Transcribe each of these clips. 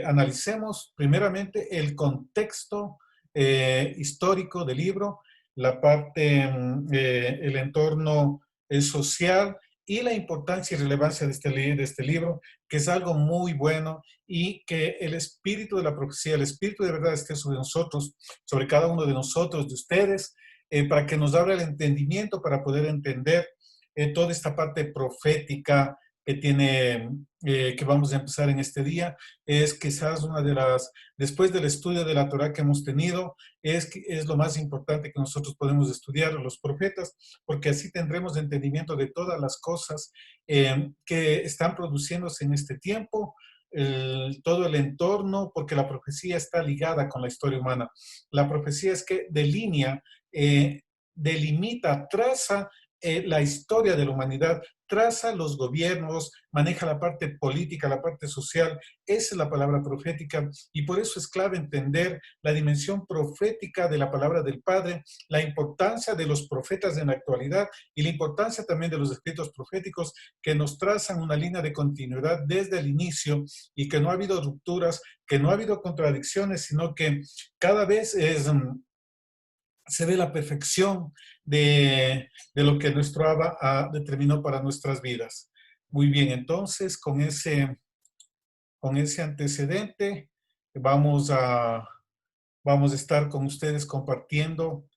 analicemos primeramente el contexto histórico del libro, la parte, el entorno social y la importancia y relevancia de este libro, que es algo muy bueno y que el espíritu de la profecía, el espíritu de verdad esté sobre nosotros, sobre cada uno de nosotros, de ustedes, para que nos abra el entendimiento, para poder entender toda esta parte profética que tiene, que vamos a empezar en este día. Es quizás una de las, después del estudio de la Torah que hemos tenido, es lo más importante que nosotros podemos estudiar, los profetas, porque así tendremos entendimiento de todas las cosas que están produciéndose en este tiempo, todo el entorno, porque la profecía está ligada con la historia humana. La profecía es que delinea, delimita, traza la historia de la humanidad, traza los gobiernos, maneja la parte política, la parte social. Esa es la palabra profética y por eso es clave entender la dimensión profética de la palabra del Padre, la importancia de los profetas en la actualidad y la importancia también de los escritos proféticos que nos trazan una línea de continuidad desde el inicio y que no ha habido rupturas, que no ha habido contradicciones, sino que cada vez se ve la perfección de lo que nuestro Abba determinó para nuestras vidas. Muy bien, entonces con ese antecedente vamos a, vamos a estar con ustedes compartiendo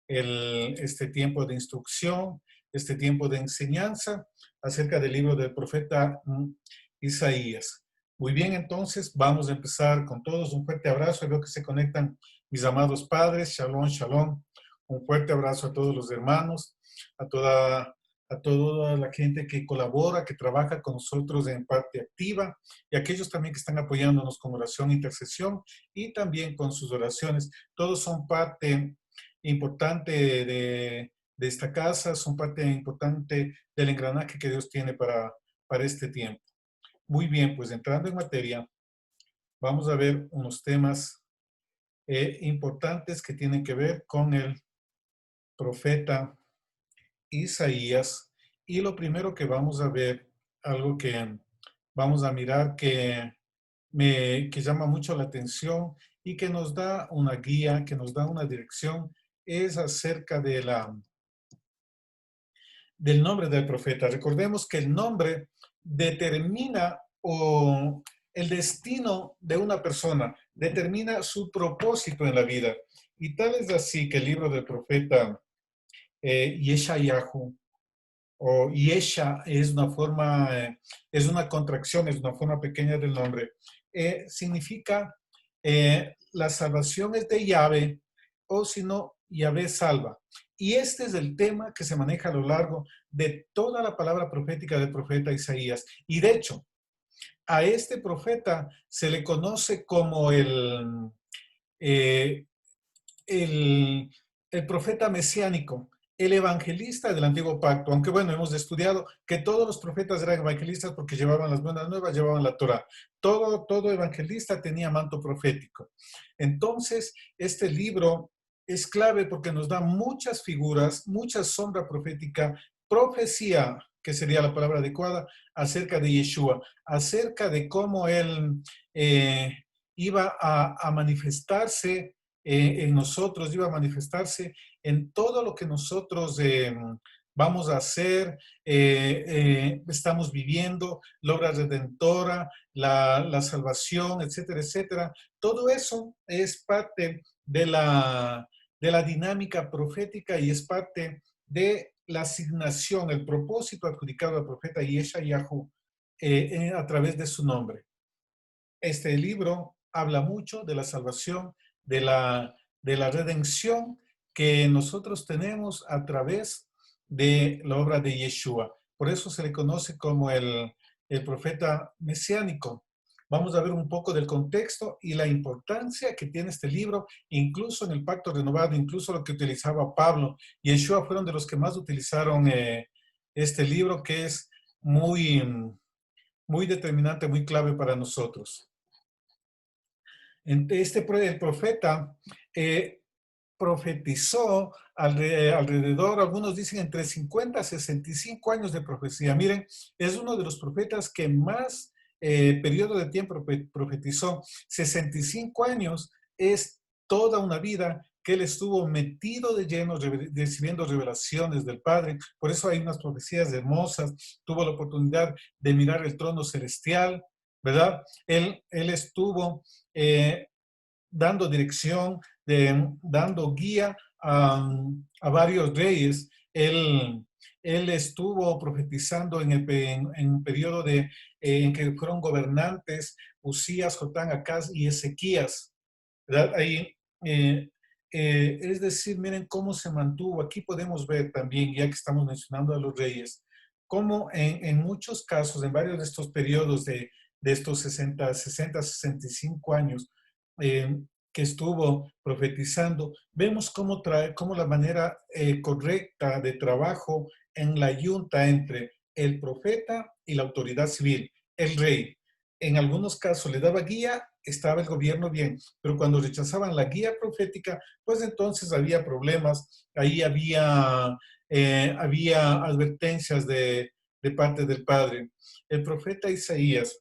este tiempo de instrucción, este tiempo de enseñanza acerca del libro del profeta Isaías. Muy bien, entonces vamos a empezar con todos. Un fuerte abrazo. Veo que se conectan mis amados padres. Shalom, shalom. Un fuerte abrazo a todos los hermanos, a toda la gente que colabora, que trabaja con nosotros en parte activa y aquellos también que están apoyándonos con oración, intercesión y también con sus oraciones. Todos son parte importante de esta casa, son parte importante del engranaje que Dios tiene para este tiempo. Muy bien, pues entrando en materia, vamos a ver unos temas importantes que tienen que ver con el profeta Isaías. Y lo primero que vamos a ver, algo que vamos a mirar que llama mucho la atención y que nos da una guía, que nos da una dirección, es acerca del nombre del profeta. Recordemos que el nombre determina el destino de una persona, determina su propósito en la vida. Y tal es así que el libro del profeta Yeshayahu, o Yesha es una forma, es una contracción, es una forma pequeña del nombre, significa la salvación es de Yahvé, o si no, Yahvé salva. Y este es el tema que se maneja a lo largo de toda la palabra profética del profeta Isaías. Y de hecho, a este profeta se le conoce como eh, el, el profeta mesiánico, el evangelista del antiguo pacto, aunque bueno, hemos estudiado que todos los profetas eran evangelistas porque llevaban las buenas nuevas, llevaban la Torah. Todo evangelista tenía manto profético. Entonces, este libro es clave porque nos da muchas figuras, mucha sombra profética, profecía, que sería la palabra adecuada, acerca de Yeshua, acerca de cómo él iba a manifestarse en nosotros, iba a manifestarse en todo lo que nosotros vamos a hacer, estamos viviendo, la obra redentora, la salvación, etcétera, etcétera. Todo eso es parte de la dinámica profética y es parte de la asignación, el propósito adjudicado al profeta Yeshayahu a través de su nombre. Este libro habla mucho de la salvación, de la redención que nosotros tenemos a través de la obra de Yeshua. Por eso se le conoce como el profeta mesiánico. Vamos a ver un poco del contexto y la importancia que tiene este libro, incluso en el Pacto Renovado, incluso lo que utilizaba Pablo y Yeshua fueron de los que más utilizaron este libro, que es muy determinante, muy clave para nosotros. El profeta profetizó alrededor, algunos dicen entre 50 a 65 años de profecía. Miren, es uno de los profetas que más periodo de tiempo profetizó. 65 años es toda una vida que él estuvo metido de lleno recibiendo revelaciones del Padre. Por eso hay unas profecías hermosas. Tuvo la oportunidad de mirar el trono celestial, ¿verdad? Él estuvo dando dirección, dando guía a varios reyes. Él estuvo profetizando en un periodo en que fueron gobernantes Usías, Jotán, Acaz y Ezequías, ¿verdad? Ahí, eh, es decir, miren cómo se mantuvo. Aquí podemos ver también, ya que estamos mencionando a los reyes, cómo en muchos casos, en varios de estos periodos de estos 65 años, eh, que estuvo profetizando, vemos cómo la manera correcta de trabajo en la yunta entre el profeta y la autoridad civil, el rey. En algunos casos le daba guía, estaba el gobierno bien, pero cuando rechazaban la guía profética, pues entonces había problemas, ahí había advertencias de parte del Padre. El profeta Isaías,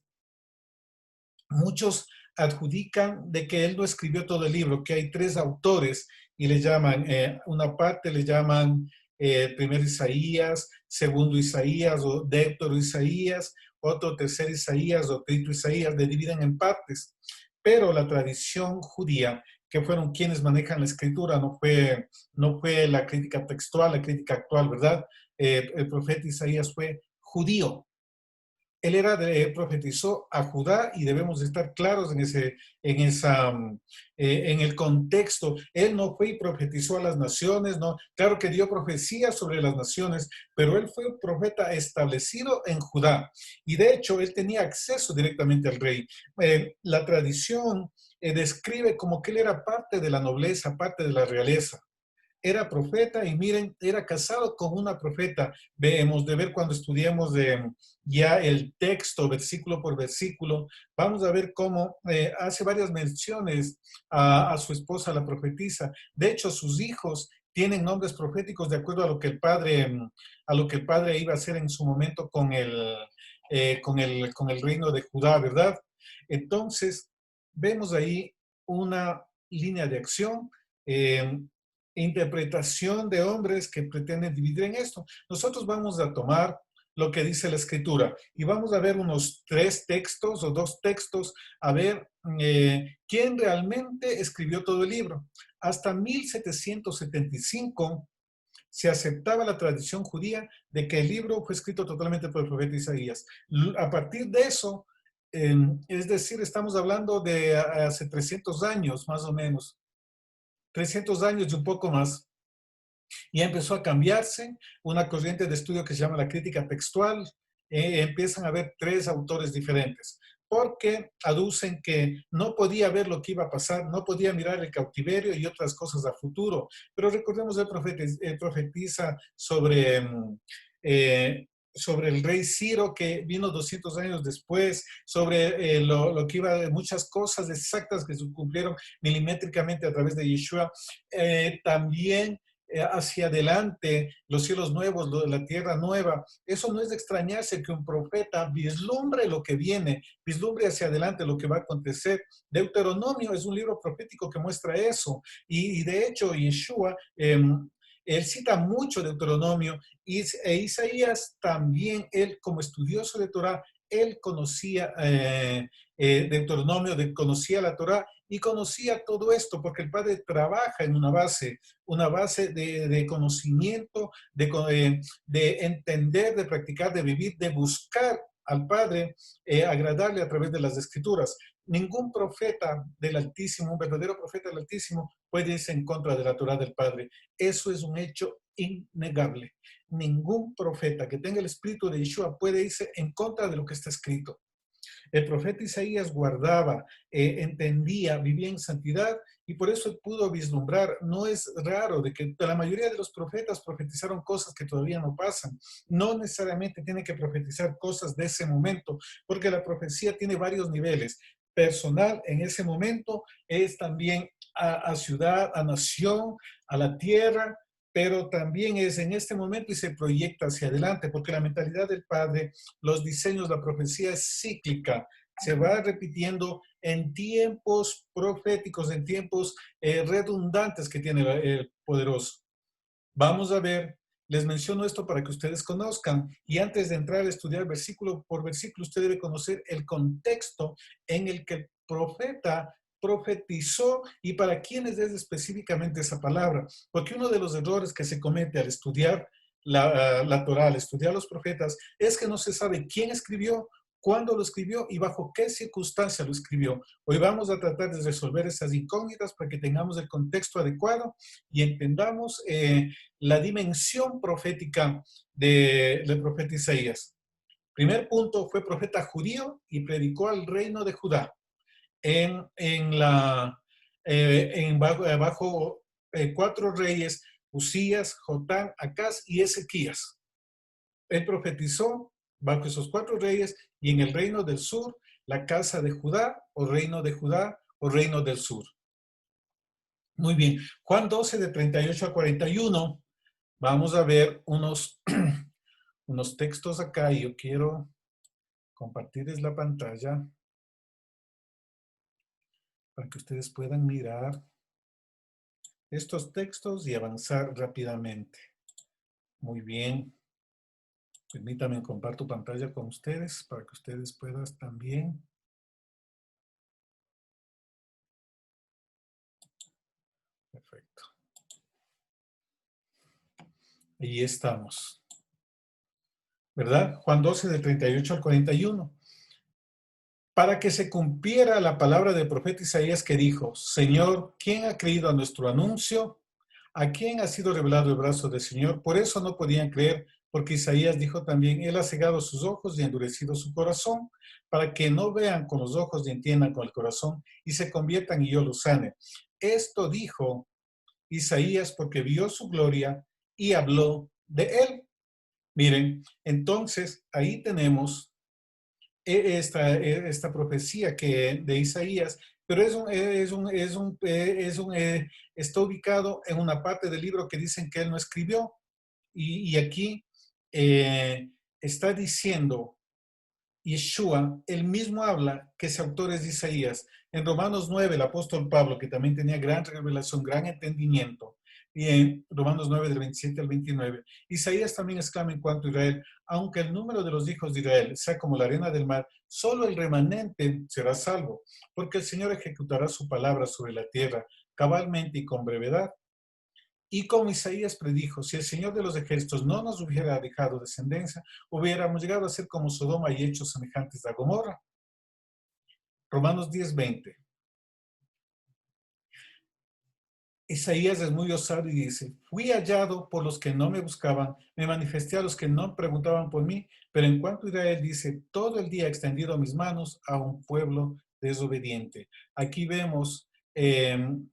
muchos adjudican de que él no escribió todo el libro, que hay tres autores y le llaman, una parte le llaman primero Isaías, segundo Isaías o Deutero Isaías, otro tercer Isaías o quinto Isaías, le dividen en partes. Pero la tradición judía, que fueron quienes manejan la escritura, no fue la crítica textual, la crítica actual, ¿verdad? El profeta Isaías fue judío, profetizó a Judá y debemos estar claros en el contexto. Él no fue y profetizó a las naciones, no. Claro que dio profecía sobre las naciones, pero él fue un profeta establecido en Judá. Y de hecho, él tenía acceso directamente al rey. La tradición describe como que él era parte de la nobleza, parte de la realeza. Era profeta y miren, era casado con una profeta. Hemos de ver cuando estudiemos ya el texto, versículo por versículo, vamos a ver cómo hace varias menciones a su esposa, la profetisa. De hecho, sus hijos tienen nombres proféticos de acuerdo a lo que el padre iba a hacer en su momento con el reino de Judá, ¿verdad? Entonces, vemos ahí una línea de acción. Eh, Interpretación de hombres que pretenden dividir en esto. Nosotros vamos a tomar lo que dice la escritura y vamos a ver unos tres textos o dos textos a ver quién realmente escribió todo el libro. Hasta 1775 se aceptaba la tradición judía de que el libro fue escrito totalmente por el profeta Isaías. A partir de eso, es decir, estamos hablando de hace 300 años más o menos, 300 años y un poco más, y empezó a cambiarse una corriente de estudio que se llama la crítica textual. Empiezan a haber tres autores diferentes, porque aducen que no podía ver lo que iba a pasar, no podía mirar el cautiverio y otras cosas a futuro. Pero recordemos, el profetiza sobre el rey Ciro, que vino 200 años después, sobre lo que iba, muchas cosas exactas que se cumplieron milimétricamente a través de Yeshua. También hacia adelante, los cielos nuevos, la tierra nueva. Eso no es de extrañarse que un profeta vislumbre lo que viene, vislumbre hacia adelante lo que va a acontecer. Deuteronomio es un libro profético que muestra eso. Y de hecho, Yeshua, él cita mucho Deuteronomio e Isaías también, él como estudioso de Torah, él conocía Deuteronomio, conocía la Torah y conocía todo esto porque el Padre trabaja en una base de conocimiento, de entender, de practicar, de vivir, de buscar al Padre, agradarle a través de las Escrituras. Ningún profeta del Altísimo, un verdadero profeta del Altísimo, puede irse en contra de la Torah del Padre. Eso es un hecho innegable. Ningún profeta que tenga el espíritu de Yeshua puede irse en contra de lo que está escrito. El profeta Isaías guardaba, entendía, vivía en santidad y por eso pudo vislumbrar. No es raro de que la mayoría de los profetas profetizaron cosas que todavía no pasan. No necesariamente tiene que profetizar cosas de ese momento, porque la profecía tiene varios niveles. Personal en ese momento es también a ciudad, a nación, a la tierra, pero también es en este momento y se proyecta hacia adelante, porque la mentalidad del Padre, los diseños, la profecía es cíclica, se va repitiendo en tiempos proféticos, en tiempos redundantes que tiene el poderoso. Vamos a ver, les menciono esto para que ustedes conozcan, y antes de entrar a estudiar versículo por versículo, usted debe conocer el contexto en el que el profeta profetizó y para quiénes es específicamente esa palabra. Porque uno de los errores que se comete al estudiar la Torá, al estudiar los profetas, es que no se sabe quién escribió, cuándo lo escribió y bajo qué circunstancia lo escribió. Hoy vamos a tratar de resolver esas incógnitas para que tengamos el contexto adecuado y entendamos la dimensión profética del profeta Isaías. Primer punto, fue profeta judío y predicó al reino de Judá bajo cuatro reyes, Usías, Jotán, Acaz y Ezequías. Él profetizó bajo esos cuatro reyes y en el reino del sur, la casa de Judá o reino de Judá o reino del sur. Muy bien, Juan 12 de 38 a 41, vamos a ver unos textos acá y yo quiero compartirles la pantalla para que ustedes puedan mirar estos textos y avanzar rápidamente. Muy bien. Permítanme comparto pantalla con ustedes para que ustedes puedan también. Perfecto. Ahí estamos. ¿Verdad? Juan 12, del 38 al 41. Para que se cumpliera la palabra del profeta Isaías que dijo, Señor, ¿quién ha creído a nuestro anuncio? ¿A quién ha sido revelado el brazo del Señor? Por eso no podían creer, porque Isaías dijo también, Él ha cegado sus ojos y endurecido su corazón, para que no vean con los ojos y entiendan con el corazón, y se conviertan y yo los sane. Esto dijo Isaías porque vio su gloria y habló de Él. Miren, entonces ahí tenemos esta profecía de Isaías, pero está ubicado en una parte del libro que dicen que él no escribió. Y aquí está diciendo Yeshua, él mismo habla que ese autor es Isaías. En Romanos 9, el apóstol Pablo, que también tenía gran revelación, gran entendimiento, y en Romanos 9, del 27 al 29, Isaías también exclama en cuanto a Israel, aunque el número de los hijos de Israel sea como la arena del mar, solo el remanente será salvo, porque el Señor ejecutará su palabra sobre la tierra cabalmente y con brevedad. Y como Isaías predijo, si el Señor de los ejércitos no nos hubiera dejado descendencia, hubiéramos llegado a ser como Sodoma y hechos semejantes a Gomorra. Romanos 10:20. Isaías es muy osado y dice, fui hallado por los que no me buscaban, me manifesté a los que no preguntaban por mí, pero en cuanto a Israel dice, todo el día he extendido mis manos a un pueblo desobediente. Aquí vemos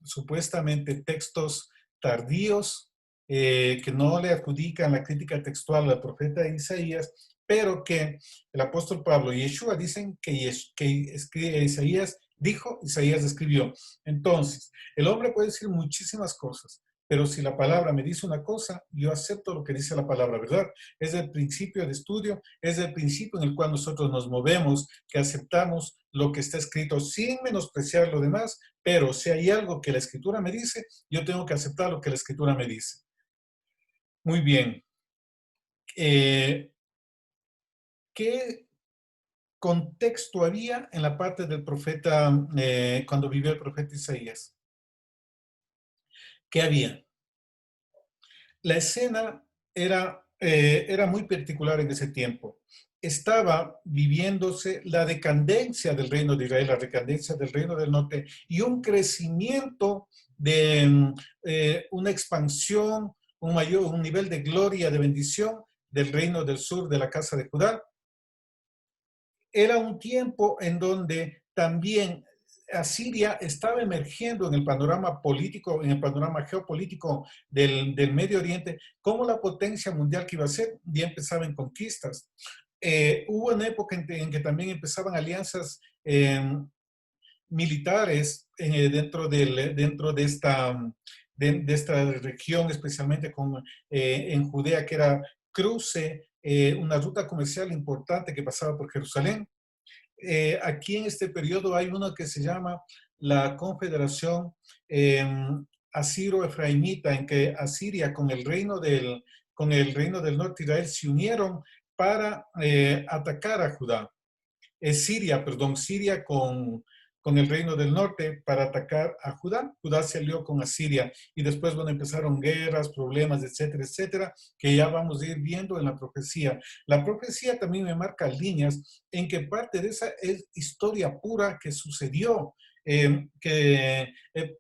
supuestamente textos tardíos que no le adjudican la crítica textual al profeta Isaías, pero que el apóstol Pablo y Yeshua dicen que Isaías dijo, Isaías escribió. Entonces, el hombre puede decir muchísimas cosas, pero si la palabra me dice una cosa, yo acepto lo que dice la palabra, ¿verdad? Es el principio de estudio, es el principio en el cual nosotros nos movemos, que aceptamos lo que está escrito sin menospreciar lo demás, pero si hay algo que la escritura me dice, yo tengo que aceptar lo que la escritura me dice. Muy bien. ¿Qué contexto había en la parte del profeta, cuando vivió el profeta Isaías? ¿Qué había? La escena era muy particular en ese tiempo. Estaba viviéndose la decadencia del reino de Israel, la decadencia del reino del norte y un crecimiento de una expansión, un nivel de gloria, de bendición del reino del sur, de la casa de Judá. Era un tiempo en donde también Asiria estaba emergiendo en el panorama político, en el panorama geopolítico del Medio Oriente, como la potencia mundial que iba a ser, ya empezaba en conquistas. Hubo una época en que también empezaban alianzas militares dentro de de esta región, especialmente en Judea, que era cruce, una ruta comercial importante que pasaba por Jerusalén. Aquí en este periodo hay uno que se llama la Confederación eh, Asiro-Efraimita, en que Asiria con el reino del norte de Israel se unieron para atacar a Judá. Siria, perdón, Siria con el reino del norte para atacar a Judá. Judá se alió con Asiria y después, bueno, empezaron guerras, problemas, etcétera, etcétera, que ya vamos a ir viendo en la profecía. La profecía también me marca líneas en que parte de esa es historia pura que sucedió.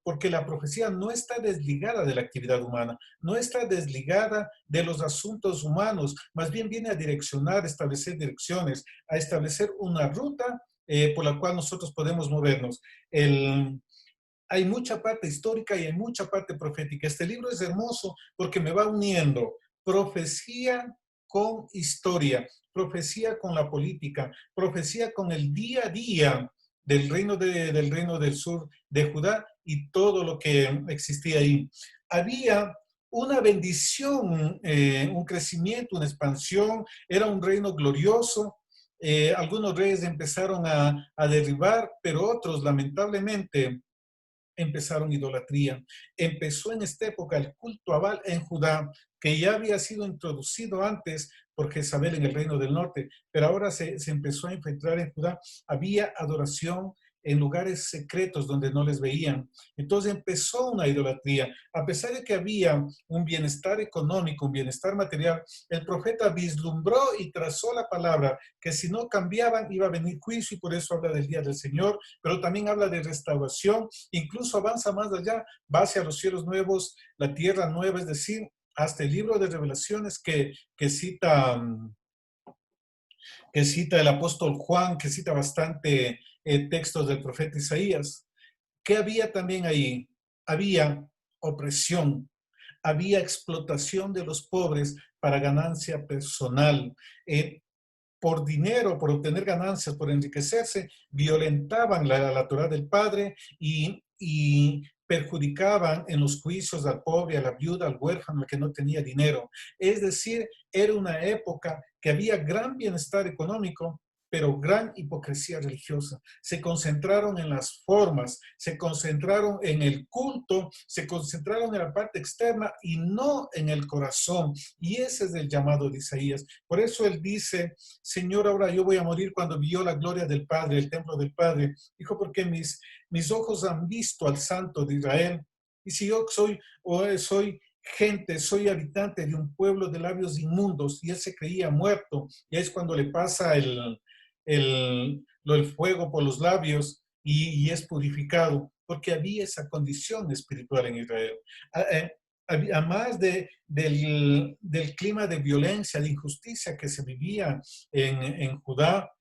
Porque la profecía no está desligada de la actividad humana, no está desligada de los asuntos humanos, más bien viene a direccionar, establecer direcciones, a establecer una ruta por la cual nosotros podemos movernos. Hay mucha parte histórica y hay mucha parte profética. Este libro es hermoso porque me va uniendo profecía con historia, profecía con la política, profecía con el día a día del reino del sur de Judá y todo lo que existía ahí. Había una bendición, un crecimiento, una expansión, era un reino glorioso. Algunos reyes empezaron a derribar, pero otros lamentablemente empezaron idolatría. Empezó en esta época el culto a Baal en Judá, que ya había sido introducido antes por Jezabel en el reino del norte, pero ahora se empezó a infiltrar en Judá. Había adoración en lugares secretos donde no les veían. Entonces empezó una idolatría. A pesar de que había un bienestar económico, un bienestar material, el profeta vislumbró y trazó la palabra que si no cambiaban iba a venir juicio y por eso habla del día del Señor, pero también habla de restauración, incluso avanza más allá, va hacia los cielos nuevos, la tierra nueva, es decir, hasta el libro de Revelaciones que cita el apóstol Juan, que cita bastante textos del profeta Isaías. ¿Qué había también ahí? Había opresión, había explotación de los pobres para ganancia personal. Por dinero, por obtener ganancias, por enriquecerse, violentaban la Torá del Padre y perjudicaban en los juicios al pobre, a la viuda, al huérfano, al que no tenía dinero. Es decir, era una época que había gran bienestar económico, pero gran hipocresía religiosa. Se concentraron en las formas, se concentraron en el culto, se concentraron en la parte externa y no en el corazón. Y ese es el llamado de Isaías. Por eso él dice, Señor, ahora yo voy a morir cuando vio la gloria del Padre, el templo del Padre. Dijo, porque mis ojos han visto al Santo de Israel. Y si yo soy gente, soy habitante de un pueblo de labios inmundos, y él se creía muerto, y es cuando le pasa el fuego por los labios y es purificado, porque había esa condición espiritual en Israel. Además del clima de violencia, de injusticia que se vivía en Judá,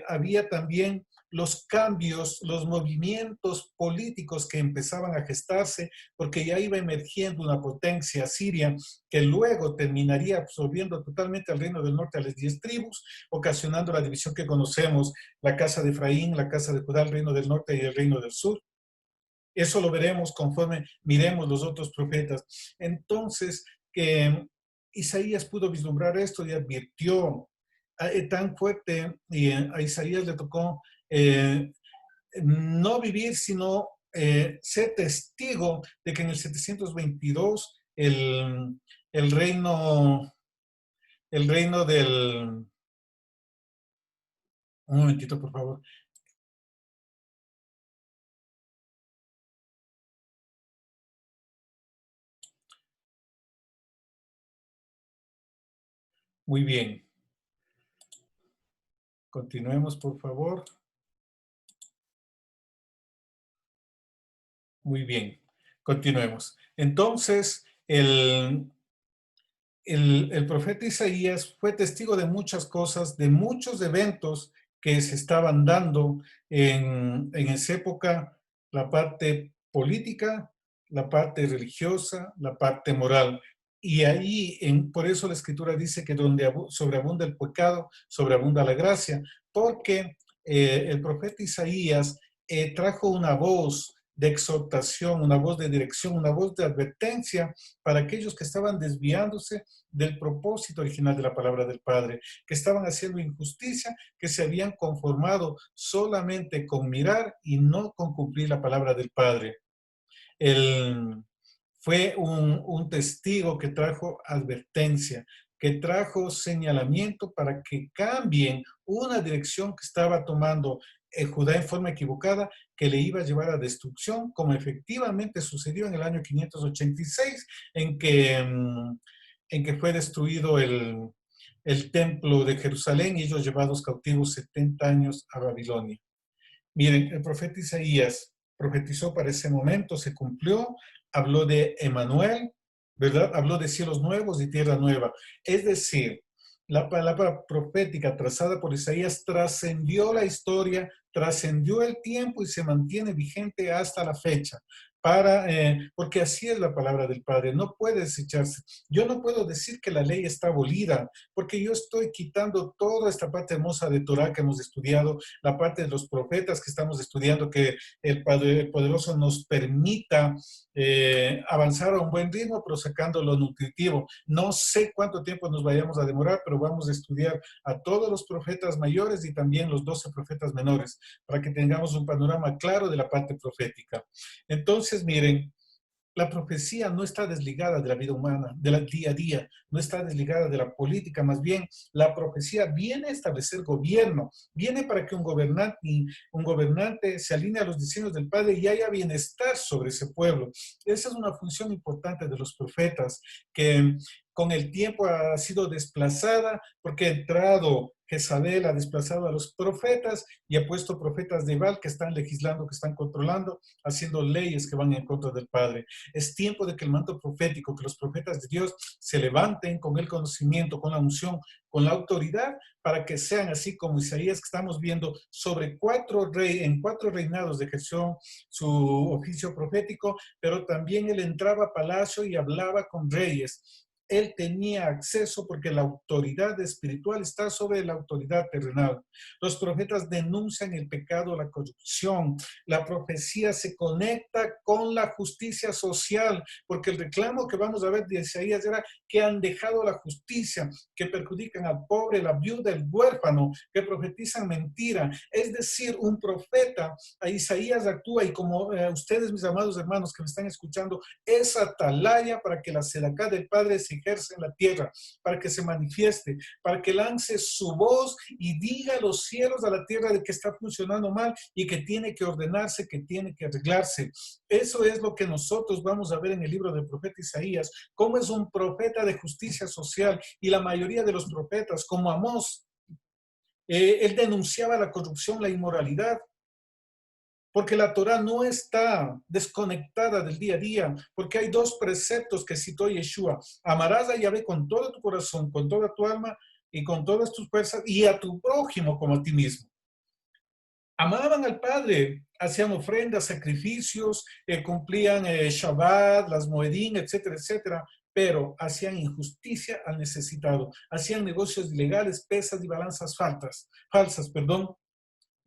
había también los cambios, los movimientos políticos que empezaban a gestarse, porque ya iba emergiendo una potencia siria que luego terminaría absorbiendo totalmente al reino del norte, a las 10 tribus, ocasionando la división que conocemos, la casa de Efraín, la casa de Judá, el reino del norte y el reino del sur. Eso lo veremos conforme miremos los otros profetas. Entonces, que Isaías pudo vislumbrar esto y advirtió tan fuerte, y a Isaías le tocó no vivir, sino ser testigo de que en el 722 el reino, el reino del... Un momentito, por favor. Muy bien. Continuemos, por favor. Muy bien. Continuemos. Entonces, el profeta Isaías fue testigo de muchas cosas, de muchos eventos que se estaban dando en esa época, la parte política, la parte religiosa, la parte moral. Y ahí, por eso la escritura dice que donde sobreabunda el pecado, sobreabunda la gracia, porque el profeta Isaías trajo una voz de exhortación, una voz de dirección, una voz de advertencia para aquellos que estaban desviándose del propósito original de la palabra del Padre, que estaban haciendo injusticia, que se habían conformado solamente con mirar y no con cumplir la palabra del Padre. Él fue un testigo que trajo advertencia, que trajo señalamiento para que cambien una dirección que estaba tomando Judá en forma equivocada, que le iba a llevar a destrucción, como efectivamente sucedió en el año 586, en que fue destruido el templo de Jerusalén y ellos llevados cautivos 70 años a Babilonia. Miren, el profeta Isaías profetizó para ese momento, se cumplió, habló de Emanuel, ¿verdad? Habló de cielos nuevos y tierra nueva. Es decir, la palabra profética trazada por Isaías trascendió la historia, trascendió el tiempo y se mantiene vigente hasta la fecha. Porque así es la palabra del Padre, no puede desecharse. Yo no puedo decir que la ley está abolida, porque yo estoy quitando toda esta parte hermosa de Torah que hemos estudiado, la parte de los profetas que estamos estudiando, que el Padre Poderoso nos permita avanzar a un buen ritmo, pero sacando lo nutritivo. No sé cuánto tiempo nos vayamos a demorar, pero vamos a estudiar a todos los profetas mayores y también los 12 profetas menores, para que tengamos un panorama claro de la parte profética. Entonces, miren, la profecía no está desligada de la vida humana, del día a día, no está desligada de la política, más bien la profecía viene a establecer gobierno, viene para que un gobernante se alinee a los diseños del Padre y haya bienestar sobre ese pueblo. Esa es una función importante de los profetas, que con el tiempo ha sido desplazada porque ha entrado Jezabel, ha desplazado a los profetas y ha puesto profetas de Baal que están legislando, que están controlando, haciendo leyes que van en contra del Padre. Es tiempo de que el manto profético, que los profetas de Dios se levanten con el conocimiento, con la unción, con la autoridad, para que sean así como Isaías, que estamos viendo sobre en 4 reinados ejerció su oficio profético, pero también él entraba a palacio y hablaba con reyes. Él tenía acceso porque la autoridad espiritual está sobre la autoridad terrenal. Los profetas denuncian el pecado, la corrupción. La profecía se conecta con la justicia social, porque el reclamo que vamos a ver de Isaías era que han dejado la justicia, que perjudican al pobre, la viuda, el huérfano, que profetizan mentira. Es decir, un profeta, a Isaías actúa y como ustedes, mis amados hermanos que me están escuchando, es atalaya para que la sedacá del Padre se ejerce en la tierra, para que se manifieste, para que lance su voz y diga a los cielos, a la tierra, de que está funcionando mal y que tiene que ordenarse, que tiene que arreglarse. Eso es lo que nosotros vamos a ver en el libro del profeta Isaías, cómo es un profeta de justicia social, y la mayoría de los profetas, como Amós, él denunciaba la corrupción, la inmoralidad, porque la Torah no está desconectada del día a día, porque hay 2 preceptos que citó Yeshua: amarás a Yahvé con todo tu corazón, con toda tu alma y con todas tus fuerzas, y a tu prójimo como a ti mismo. Amaban al Padre, hacían ofrendas, sacrificios, cumplían Shabbat, las Moedín, etcétera, etcétera, pero hacían injusticia al necesitado, hacían negocios ilegales, pesas y balanzas falsas, perdón.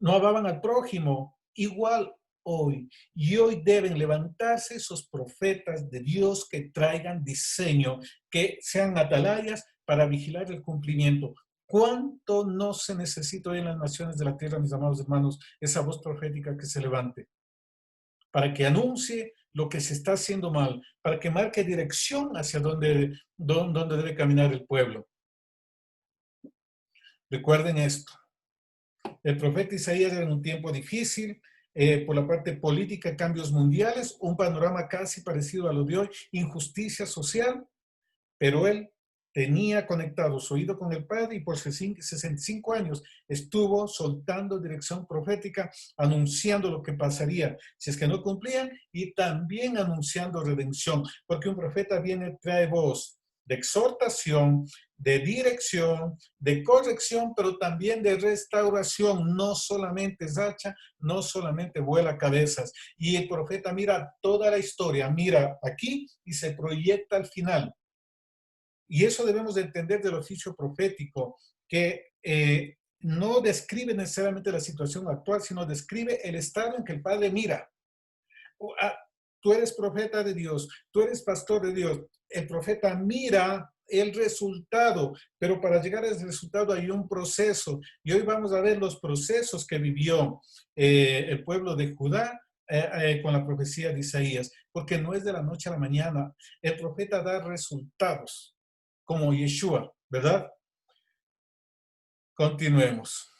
No amaban al prójimo. Igual hoy. Y hoy deben levantarse esos profetas de Dios que traigan diseño, que sean atalayas para vigilar el cumplimiento. ¿Cuánto no se necesita hoy en las naciones de la tierra, mis amados hermanos, esa voz profética que se levante para que anuncie lo que se está haciendo mal, para que marque dirección hacia dónde debe caminar el pueblo? Recuerden esto. El profeta Isaías era en un tiempo difícil, por la parte política, cambios mundiales, un panorama casi parecido a lo de hoy, injusticia social, pero él tenía conectado su oído con el Padre y por 65 años estuvo soltando dirección profética, anunciando lo que pasaría si es que no cumplían, y también anunciando redención, porque un profeta viene, trae voz de exhortación, de dirección, de corrección, pero también de restauración. No solamente es hacha, no solamente vuela cabezas. Y el profeta mira toda la historia, mira aquí y se proyecta al final. Y eso debemos de entender del oficio profético, que no describe necesariamente la situación actual, sino describe el estado en que el Padre mira. Tú eres profeta de Dios, tú eres pastor de Dios. El profeta mira el resultado, pero para llegar a ese resultado hay un proceso. Y hoy vamos a ver los procesos que vivió el pueblo de Judá con la profecía de Isaías, porque no es de la noche a la mañana. El profeta da resultados, como Yeshua, ¿verdad? Continuemos.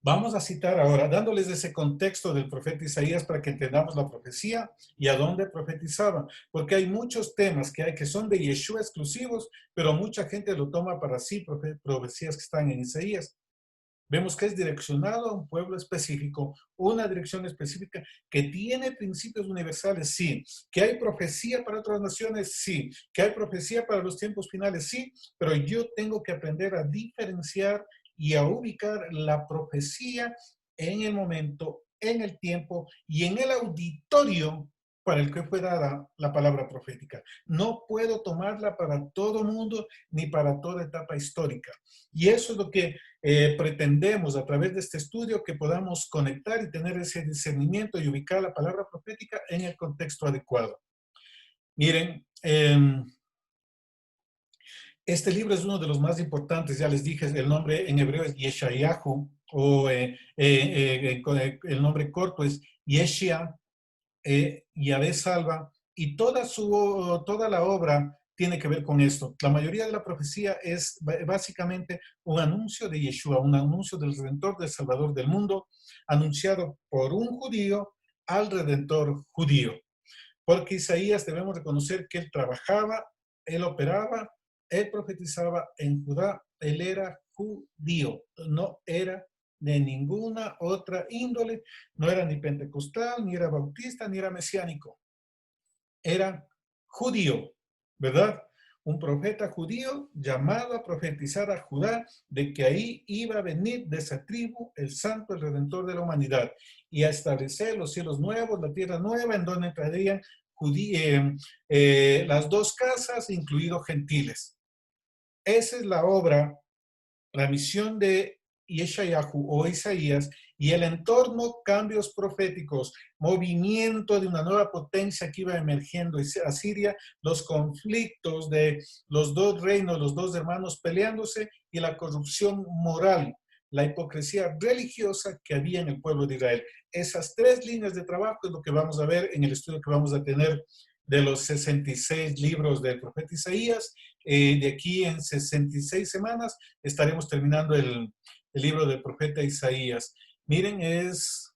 Vamos a citar ahora, dándoles ese contexto del profeta Isaías para que entendamos la profecía y a dónde profetizaba, porque hay muchos temas que son de Yeshua exclusivos, pero mucha gente lo toma para sí, profecías que están en Isaías. Vemos que es direccionado a un pueblo específico, una dirección específica que tiene principios universales, sí. Que hay profecía para otras naciones, sí. Que hay profecía para los tiempos finales, sí. Pero yo tengo que aprender a diferenciar y a ubicar la profecía en el momento, en el tiempo y en el auditorio para el que fue dada la palabra profética. No puedo tomarla para todo mundo ni para toda etapa histórica. Y eso es lo que pretendemos a través de este estudio, que podamos conectar y tener ese discernimiento y ubicar la palabra profética en el contexto adecuado. Miren, este libro es uno de los más importantes, ya les dije, el nombre en hebreo es Yeshayahu, o el nombre corto es Yeshia, Yahvé salva, y toda la obra tiene que ver con esto. La mayoría de la profecía es básicamente un anuncio de Yeshua, un anuncio del Redentor, del Salvador del mundo, anunciado por un judío al Redentor judío. Porque Isaías debemos reconocer que él trabajaba, él operaba, él profetizaba en Judá, él era judío, no era de ninguna otra índole, no era ni pentecostal, ni era bautista, ni era mesiánico, era judío, ¿verdad? Un profeta judío llamado a profetizar a Judá de que ahí iba a venir de esa tribu el santo, el redentor de la humanidad, y a establecer los cielos nuevos, la tierra nueva, en donde entrarían las dos casas, incluidos gentiles. Esa es la obra, la misión de Yeshayahu o Isaías, y el entorno, cambios proféticos, movimiento de una nueva potencia que iba emergiendo a Siria, los conflictos de los dos reinos, los dos hermanos peleándose, y la corrupción moral, la hipocresía religiosa que había en el pueblo de Israel. Esas tres líneas de trabajo es lo que vamos a ver en el estudio que vamos a tener de los 66 libros del profeta Isaías. De aquí en 66 semanas estaremos terminando el libro del profeta Isaías. Miren, es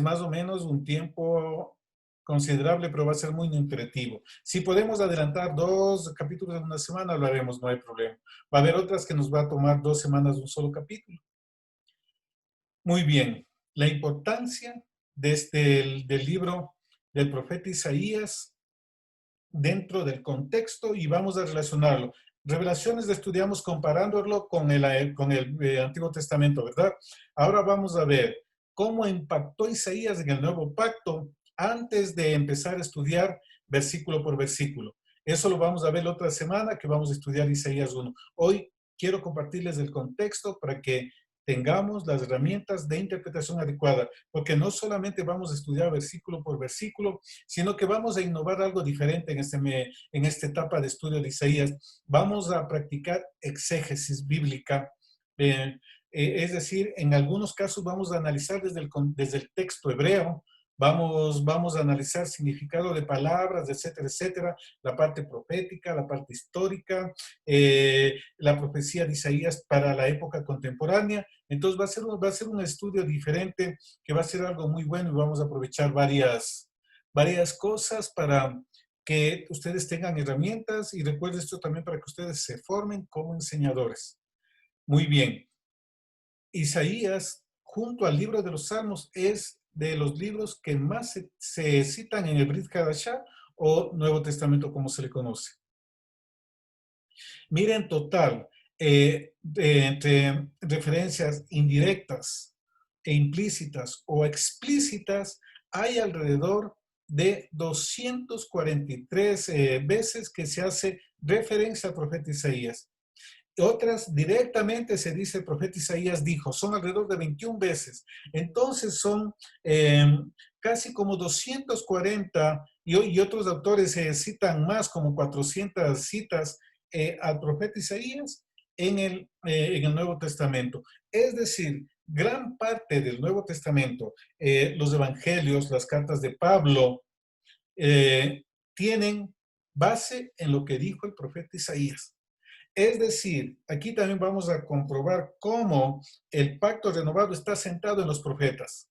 más o menos un tiempo considerable, pero va a ser muy nutritivo. Si podemos adelantar 2 capítulos en una semana, lo haremos, no hay problema. Va a haber otras que nos va a tomar 2 semanas de un solo capítulo. Muy bien, la importancia de del libro del profeta Isaías dentro del contexto, y vamos a relacionarlo. Revelaciones lo estudiamos comparándolo con el Antiguo Testamento, ¿verdad? Ahora vamos a ver cómo impactó Isaías en el Nuevo Pacto antes de empezar a estudiar versículo por versículo. Eso lo vamos a ver la otra semana, que vamos a estudiar Isaías 1. Hoy quiero compartirles el contexto para que tengamos las herramientas de interpretación adecuada, porque no solamente vamos a estudiar versículo por versículo, sino que vamos a innovar algo diferente en esta etapa de estudio de Isaías. Vamos a practicar exégesis bíblica, es decir, en algunos casos vamos a analizar desde el texto hebreo, vamos a analizar significado de palabras, etcétera, etcétera, la parte profética, la parte histórica, la profecía de Isaías para la época contemporánea. Entonces va a ser un estudio diferente, que va a ser algo muy bueno, y vamos a aprovechar varias cosas para que ustedes tengan herramientas, y recuerden esto también para que ustedes se formen como enseñadores. Muy bien. Isaías, junto al libro de los Salmos, es de los libros que más se citan en el Brit Hadashah, o Nuevo Testamento como se le conoce. Miren, total, entre referencias indirectas e implícitas o explícitas, hay alrededor de 243 veces que se hace referencia al profeta Isaías. otras directamente se dice, el profeta Isaías dijo, son alrededor de 21 veces. Entonces son casi como 240 y otros autores citan más, como 400 citas al profeta Isaías en el Nuevo Testamento. Es decir, gran parte del Nuevo Testamento, los evangelios, las cartas de Pablo, tienen base en lo que dijo el profeta Isaías. Es decir, aquí también vamos a comprobar cómo el pacto renovado está sentado en los profetas.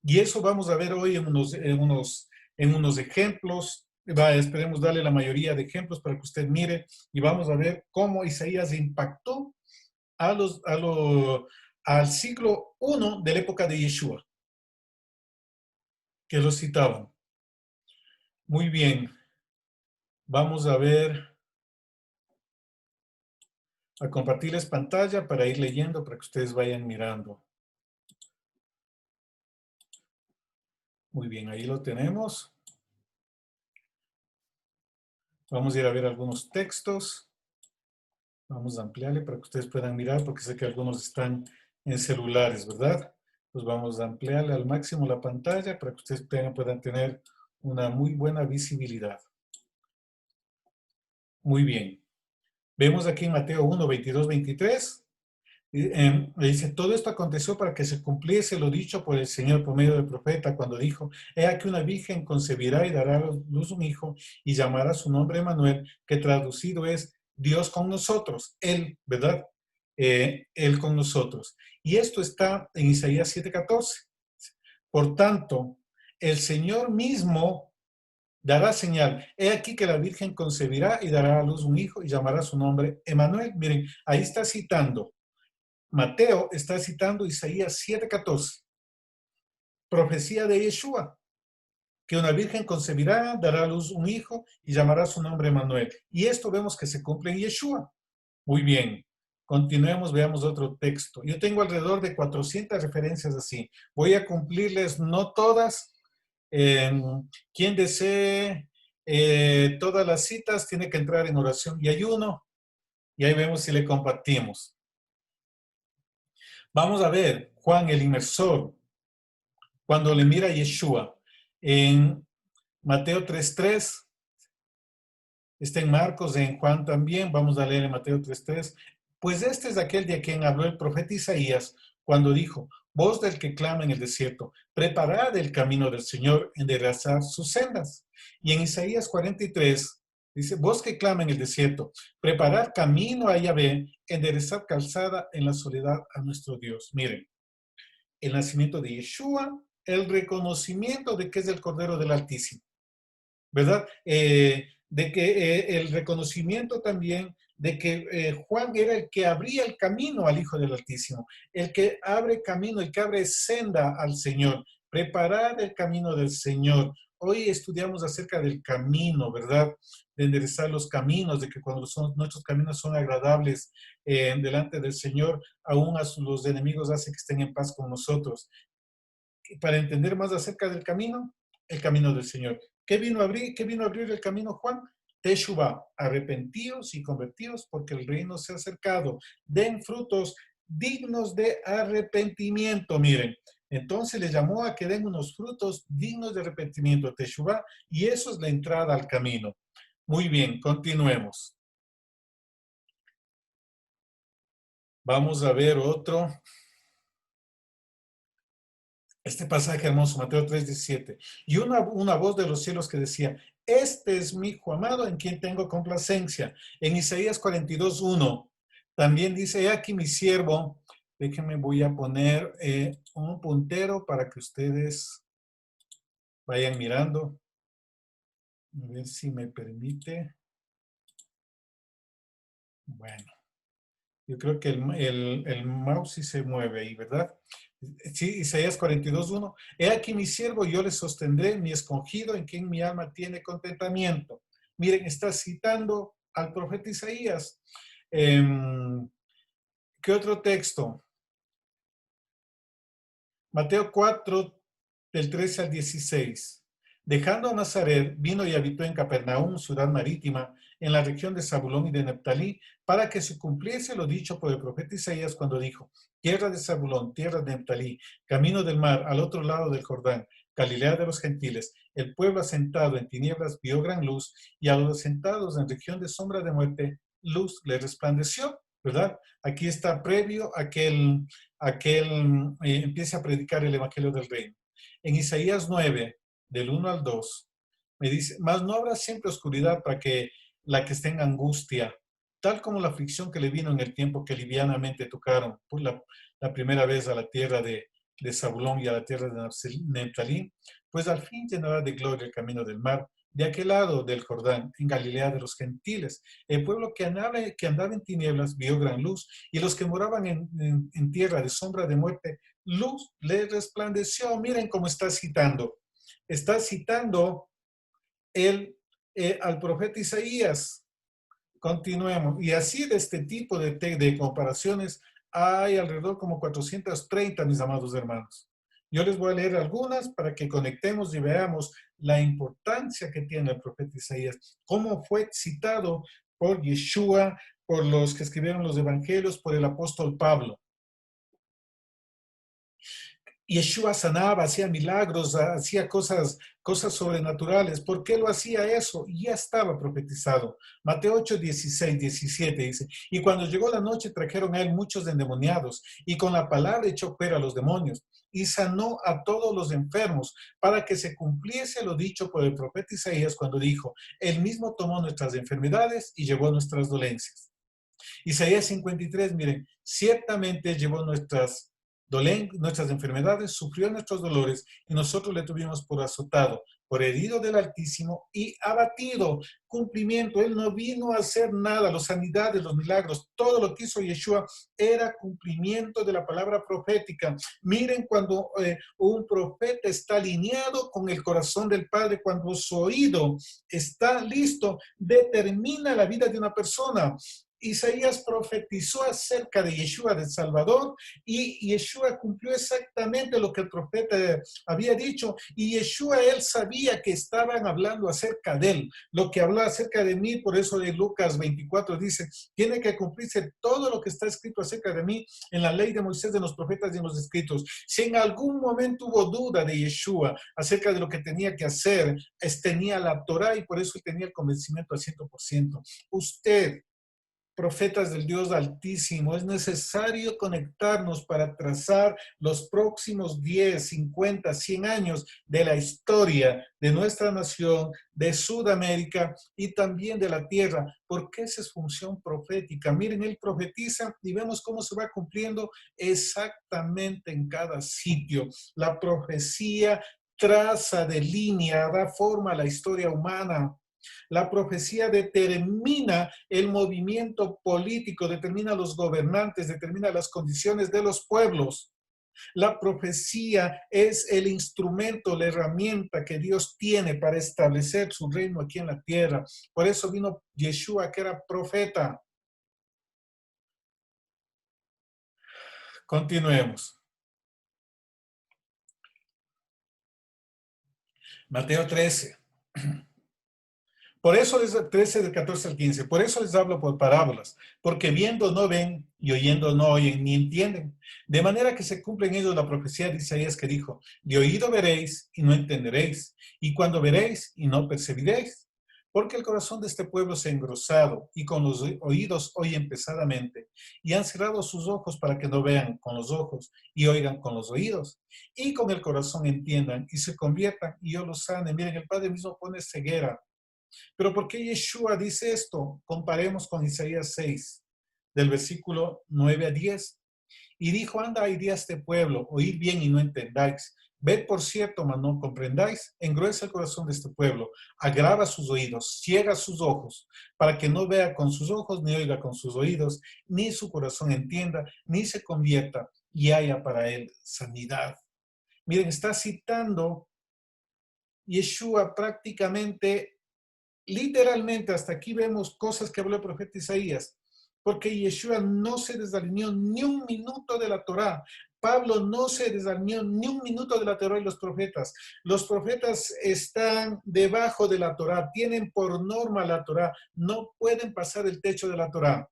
Y eso vamos a ver hoy en unos ejemplos. Esperemos darle la mayoría de ejemplos para que usted mire y vamos a ver cómo Isaías impactó a al siglo I de la época de Yeshua, que lo citaban. Muy bien, vamos a ver, a compartirles pantalla para ir leyendo, para que ustedes vayan mirando. Muy bien, ahí lo tenemos. Vamos a ir a ver algunos textos. Vamos a ampliarle para que ustedes puedan mirar, porque sé que algunos están en celulares, ¿verdad? Pues vamos a ampliarle al máximo la pantalla para que ustedes puedan tener una muy buena visibilidad. Muy bien. Vemos aquí en Mateo 1, 22, 23. Dice, todo esto aconteció para que se cumpliese lo dicho por el Señor por medio del profeta cuando dijo, he aquí una virgen concebirá y dará a luz un hijo y llamará su nombre Emmanuel, que traducido es Dios con nosotros, Él, ¿verdad? Él con nosotros. Y esto está en Isaías 7:14. Por tanto, el Señor mismo dará señal. He aquí que la virgen concebirá y dará a luz un hijo y llamará su nombre Emmanuel. Miren, ahí está citando. Mateo está citando Isaías 7:14, profecía de Yeshua, que una virgen concebirá, dará a luz un hijo y llamará su nombre Manuel. Y esto vemos que se cumple en Yeshua. Muy bien, continuemos, veamos otro texto. Yo tengo alrededor de 400 referencias así. Voy a cumplirles, no todas. Quien desee todas las citas tiene que entrar en oración y ayuno. Y ahí vemos si le compartimos. Vamos a ver, Juan el Inmersor, cuando le mira a Yeshua en Mateo 3:3, está en Marcos, en Juan también, vamos a leer en Mateo 3:3, pues este es aquel de quien habló el profeta Isaías cuando dijo, voz del que clama en el desierto, preparad el camino del Señor, enderezad sus sendas. Y en Isaías 43 dice, voz que clama en el desierto, preparad camino a Yahvé, enderezad calzada en la soledad a nuestro Dios. Miren, el nacimiento de Yeshua, el reconocimiento de que es el Cordero del Altísimo, ¿verdad? De que el reconocimiento también de que Juan era el que abría el camino al Hijo del Altísimo, el que abre camino, el que abre senda al Señor, preparar el camino del Señor. Hoy estudiamos acerca del camino, ¿verdad? De enderezar los caminos, de que cuando nuestros caminos son agradables delante del Señor, aún a los enemigos hace que estén en paz con nosotros. Para entender más acerca del camino, el camino del Señor. ¿Qué vino a abrir el camino, Juan? Teshuvah, arrepentíos y convertíos porque el reino se ha acercado. Den frutos dignos de arrepentimiento, miren. Entonces le llamó a que den unos frutos dignos de arrepentimiento, Teshuvah, y eso es la entrada al camino. Muy bien, continuemos. Vamos a ver otro. Este pasaje hermoso, Mateo 3:17. Y una voz de los cielos que decía, este es mi hijo amado en quien tengo complacencia. En Isaías 42:1 también dice, he aquí mi siervo. Déjenme, voy a poner un puntero para que ustedes vayan mirando. A ver si me permite. Bueno, yo creo que el mouse sí se mueve ahí, ¿verdad? Sí, Isaías 42:1. He aquí mi siervo, yo le sostendré, mi escogido, en quien mi alma tiene contentamiento. Miren, está citando al profeta Isaías. ¿Qué otro texto? Mateo 4, del 13 al 16. Dejando a Nazaret, vino y habitó en Capernaum, ciudad marítima, en la región de Zabulón y de Neftalí, para que se cumpliese lo dicho por el profeta Isaías cuando dijo: tierra de Zabulón, tierra de Neftalí, camino del mar, al otro lado del Jordán, Galilea de los gentiles, el pueblo asentado en tinieblas vio gran luz, y a los asentados en región de sombra de muerte, luz le resplandeció, ¿verdad? Aquí está previo a que empiece a predicar el evangelio del reino. En Isaías 9, del 1 al 2, me dice: mas no habrá siempre oscuridad para que la que esté en angustia, tal como la aflicción que le vino en el tiempo que livianamente tocaron por la primera vez a la tierra de Zabulón y a la tierra de Neftalí, pues al fin llenará de gloria el camino del mar, de aquel lado del Jordán, en Galilea de los gentiles. El pueblo que andaba en tinieblas vio gran luz, y los que moraban en tierra de sombra de muerte, luz les resplandeció. Miren cómo está citando. Está citando al profeta Isaías. Continuemos. Y así de este tipo de comparaciones hay alrededor como 430, mis amados hermanos. Yo les voy a leer algunas para que conectemos y veamos la importancia que tiene el profeta Isaías, cómo fue citado por Yeshua, por los que escribieron los evangelios, por el apóstol Pablo. Yeshua sanaba, hacía milagros, hacía cosas sobrenaturales. ¿Por qué lo hacía eso? Ya estaba profetizado. Mateo 8, 16, 17 dice: y cuando llegó la noche trajeron a él muchos endemoniados, y con la palabra echó fuera a los demonios, y sanó a todos los enfermos, para que se cumpliese lo dicho por el profeta Isaías cuando dijo: él mismo tomó nuestras enfermedades y llevó nuestras dolencias. Isaías 53, miren: ciertamente llevó nuestras enfermedades, sufrió nuestros dolores, y nosotros le tuvimos por azotado, por herido del Altísimo y abatido. Cumplimiento. Él no vino a hacer nada. Las sanidades, los milagros, todo lo que hizo Yeshua era cumplimiento de la palabra profética. Miren, cuando un profeta está alineado con el corazón del Padre, cuando su oído está listo, determina la vida de una persona. Isaías profetizó acerca de Yeshua, del Salvador, y Yeshua cumplió exactamente lo que el profeta había dicho. Y Yeshua, él sabía que estaban hablando acerca de él, lo que habló acerca de mí. Por eso de Lucas 24 dice: tiene que cumplirse todo lo que está escrito acerca de mí en la ley de Moisés, de los profetas y en los escritos. Si en algún momento hubo duda de Yeshua acerca de lo que tenía que hacer, tenía la Torah, y por eso tenía el convencimiento al 100%. Usted, profetas del Dios Altísimo, es necesario conectarnos para trazar los próximos 10, 50, 100 años de la historia de nuestra nación, de Sudamérica y también de la tierra, porque esa es función profética. Miren, él profetiza y vemos cómo se va cumpliendo exactamente en cada sitio. La profecía traza de línea, da forma a la historia humana. La profecía determina el movimiento político, determina los gobernantes, determina las condiciones de los pueblos. La profecía es el instrumento, la herramienta que Dios tiene para establecer su reino aquí en la tierra. Por eso vino Yeshua, que era profeta. Continuemos. Mateo 13. Por eso les 13 del 14 al 15, por eso les hablo por parábolas, porque viendo no ven y oyendo no oyen ni entienden. De manera que se cumple en ellos la profecía de Isaías que dijo: de oído veréis y no entenderéis, y cuando veréis y no percibiréis. Porque el corazón de este pueblo se ha engrosado, y con los oídos oyen pesadamente, y han cerrado sus ojos para que no vean con los ojos y oigan con los oídos, y con el corazón entiendan y se conviertan y yo los sane. Miren, el Padre mismo pone ceguera. Pero ¿por qué Yeshua dice esto? Comparemos con Isaías 6, del versículo 9 a 10. Y dijo: anda, hay día este pueblo, oíd bien y no entendáis. Ved por cierto, mas no comprendáis. Engruesa el corazón de este pueblo, agrava sus oídos, ciega sus ojos, para que no vea con sus ojos, ni oiga con sus oídos, ni su corazón entienda, ni se convierta, y haya para él sanidad. Miren, está citando Yeshua prácticamente, literalmente. Hasta aquí vemos cosas que habló el profeta Isaías. porque Yeshua no se desalineó ni un minuto de la Torá. Pablo no se desalineó ni un minuto de la Torá y los profetas. Los profetas están debajo de la Torá, tienen por norma la Torá, no pueden pasar el techo de la Torá.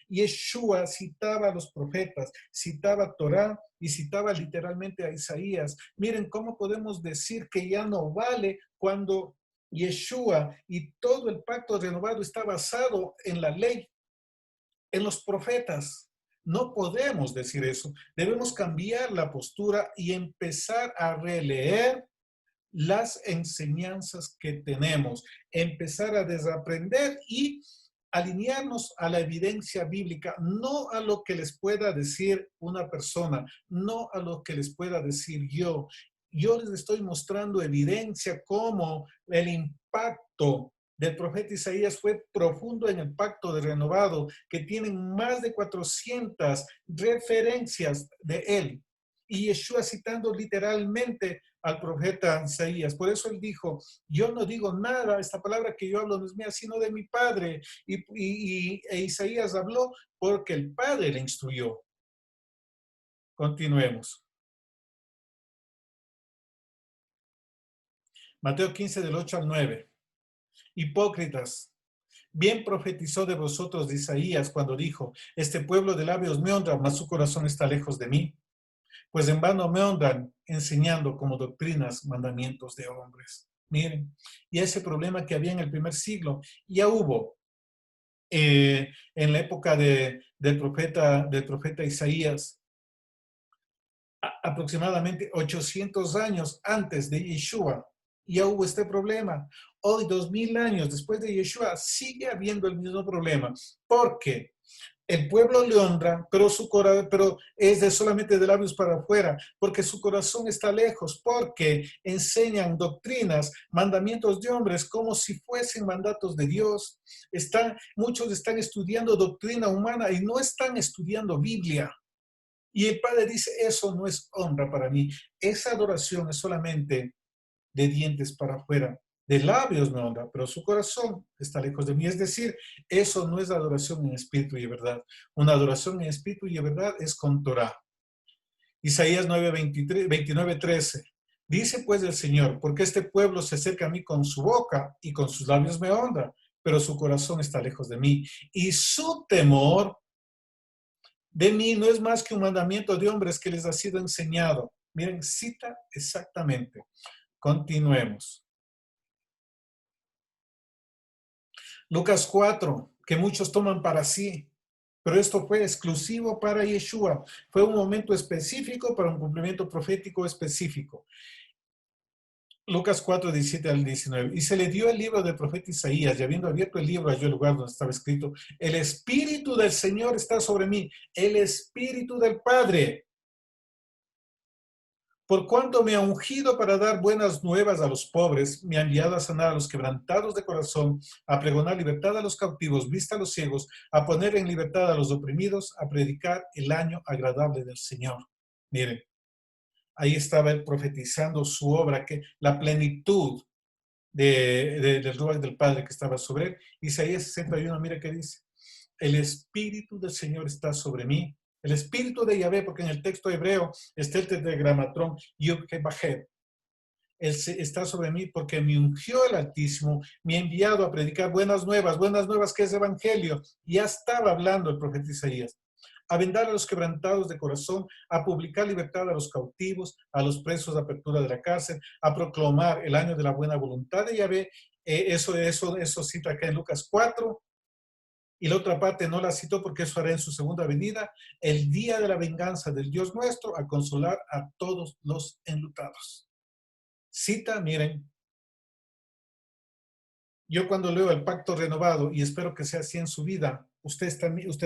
Yeshua citaba a los profetas, citaba Torá y citaba literalmente a Isaías. Miren cómo podemos decir que ya no vale cuando Yeshua y todo el pacto renovado está basado en la ley, en los profetas. No podemos decir eso. Debemos cambiar la postura y empezar a releer las enseñanzas que tenemos, empezar a desaprender y alinearnos a la evidencia bíblica, no a lo que les pueda decir una persona, no a lo que les pueda decir yo. Yo les estoy mostrando evidencia como el impacto del profeta Isaías fue profundo en el pacto de renovado, que tienen más de 400 referencias de él. Y Yeshua citando literalmente al profeta Isaías. Por eso él dijo, yo no digo nada, esta palabra que yo hablo no es mía, sino de mi Padre. E Isaías habló porque el Padre le instruyó. Continuemos. Mateo 15 del 8 al 9. Hipócritas, bien profetizó de vosotros de Isaías cuando dijo, este pueblo de labios me honra, mas su corazón está lejos de mí. Pues en vano me honran enseñando como doctrinas mandamientos de hombres. Miren, y ese problema que había en el primer siglo, ya hubo en la época del profeta Isaías, aproximadamente 800 años antes de Yeshua, ya hubo este problema. Hoy, 2000 años después de Yeshua, sigue habiendo el mismo problema. ¿Por qué? El pueblo le honra, pero es solamente de labios para afuera, porque su corazón está lejos, porque enseñan doctrinas, mandamientos de hombres como si fuesen mandatos de Dios. Muchos están estudiando doctrina humana y no están estudiando Biblia. Y el Padre dice, eso no es honra para mí. Esa adoración es solamente de dientes para afuera. De labios me honra, pero su corazón está lejos de mí. Es decir, eso no es adoración en espíritu y verdad. Una adoración en espíritu y verdad es con Torah. Isaías 29:13. Dice pues el Señor, porque este pueblo se acerca a mí con su boca y con sus labios me honra, pero su corazón está lejos de mí. Y su temor de mí no es más que un mandamiento de hombres que les ha sido enseñado. Miren, cita exactamente. Continuemos. Lucas 4, que muchos toman para sí, pero esto fue exclusivo para Yeshua. Fue un momento específico para un cumplimiento profético específico. Lucas 4, 17 al 19. Y se le dio el libro del profeta Isaías, y habiendo abierto el libro, halló el lugar donde estaba escrito, el Espíritu del Señor está sobre mí, el Espíritu del Padre, por cuanto me ha ungido para dar buenas nuevas a los pobres, me ha enviado a sanar a los quebrantados de corazón, a pregonar libertad a los cautivos, vista a los ciegos, a poner en libertad a los oprimidos, a predicar el año agradable del Señor. Miren, ahí estaba él profetizando su obra, que la plenitud del Ruach del Padre que estaba sobre él. Isaías 61, mira qué dice. El Espíritu del Señor está sobre mí. El Espíritu de Yahvé, porque en el texto hebreo está el tetragramatrón Yud-He-Vahed. Él está sobre mí porque me ungió el Altísimo, me ha enviado a predicar buenas nuevas que es Evangelio. Ya estaba hablando el profeta Isaías. A vendar a los quebrantados de corazón, a publicar libertad a los cautivos, a los presos de apertura de la cárcel, a proclamar el año de la buena voluntad de Yahvé. Eso cita acá en Lucas 4. Y la otra parte no la citó porque eso hará en su segunda venida, el día de la venganza del Dios nuestro, a consolar a todos los enlutados. Cita, miren, yo cuando leo el pacto renovado, y espero que sea así en su vida, usted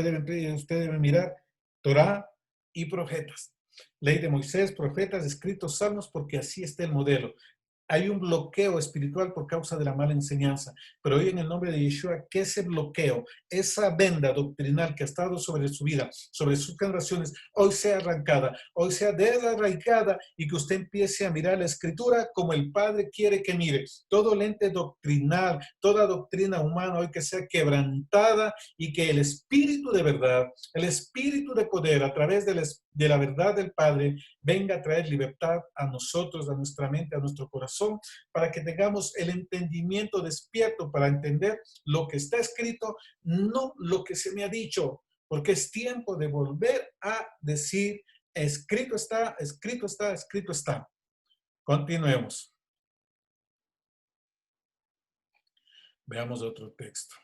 debe mirar Torá y profetas. Ley de Moisés, profetas, escritos, salmos, porque así está el modelo. hay un bloqueo espiritual por causa de la mala enseñanza. Pero hoy en el nombre de Yeshua, que ese bloqueo, esa venda doctrinal que ha estado sobre su vida, sobre sus generaciones, hoy sea arrancada, hoy sea desarraigada y que usted empiece a mirar la escritura como el Padre quiere que mire. Todo lente doctrinal, toda doctrina humana hoy que sea quebrantada y que el espíritu de verdad, el espíritu de poder a través de la verdad del Padre venga a traer libertad a nosotros, a nuestra mente, a nuestro corazón, para que tengamos el entendimiento despierto para entender lo que está escrito, no lo que se me ha dicho, porque es tiempo de volver a decir, escrito está, escrito está, escrito está. Continuemos. Veamos otro texto.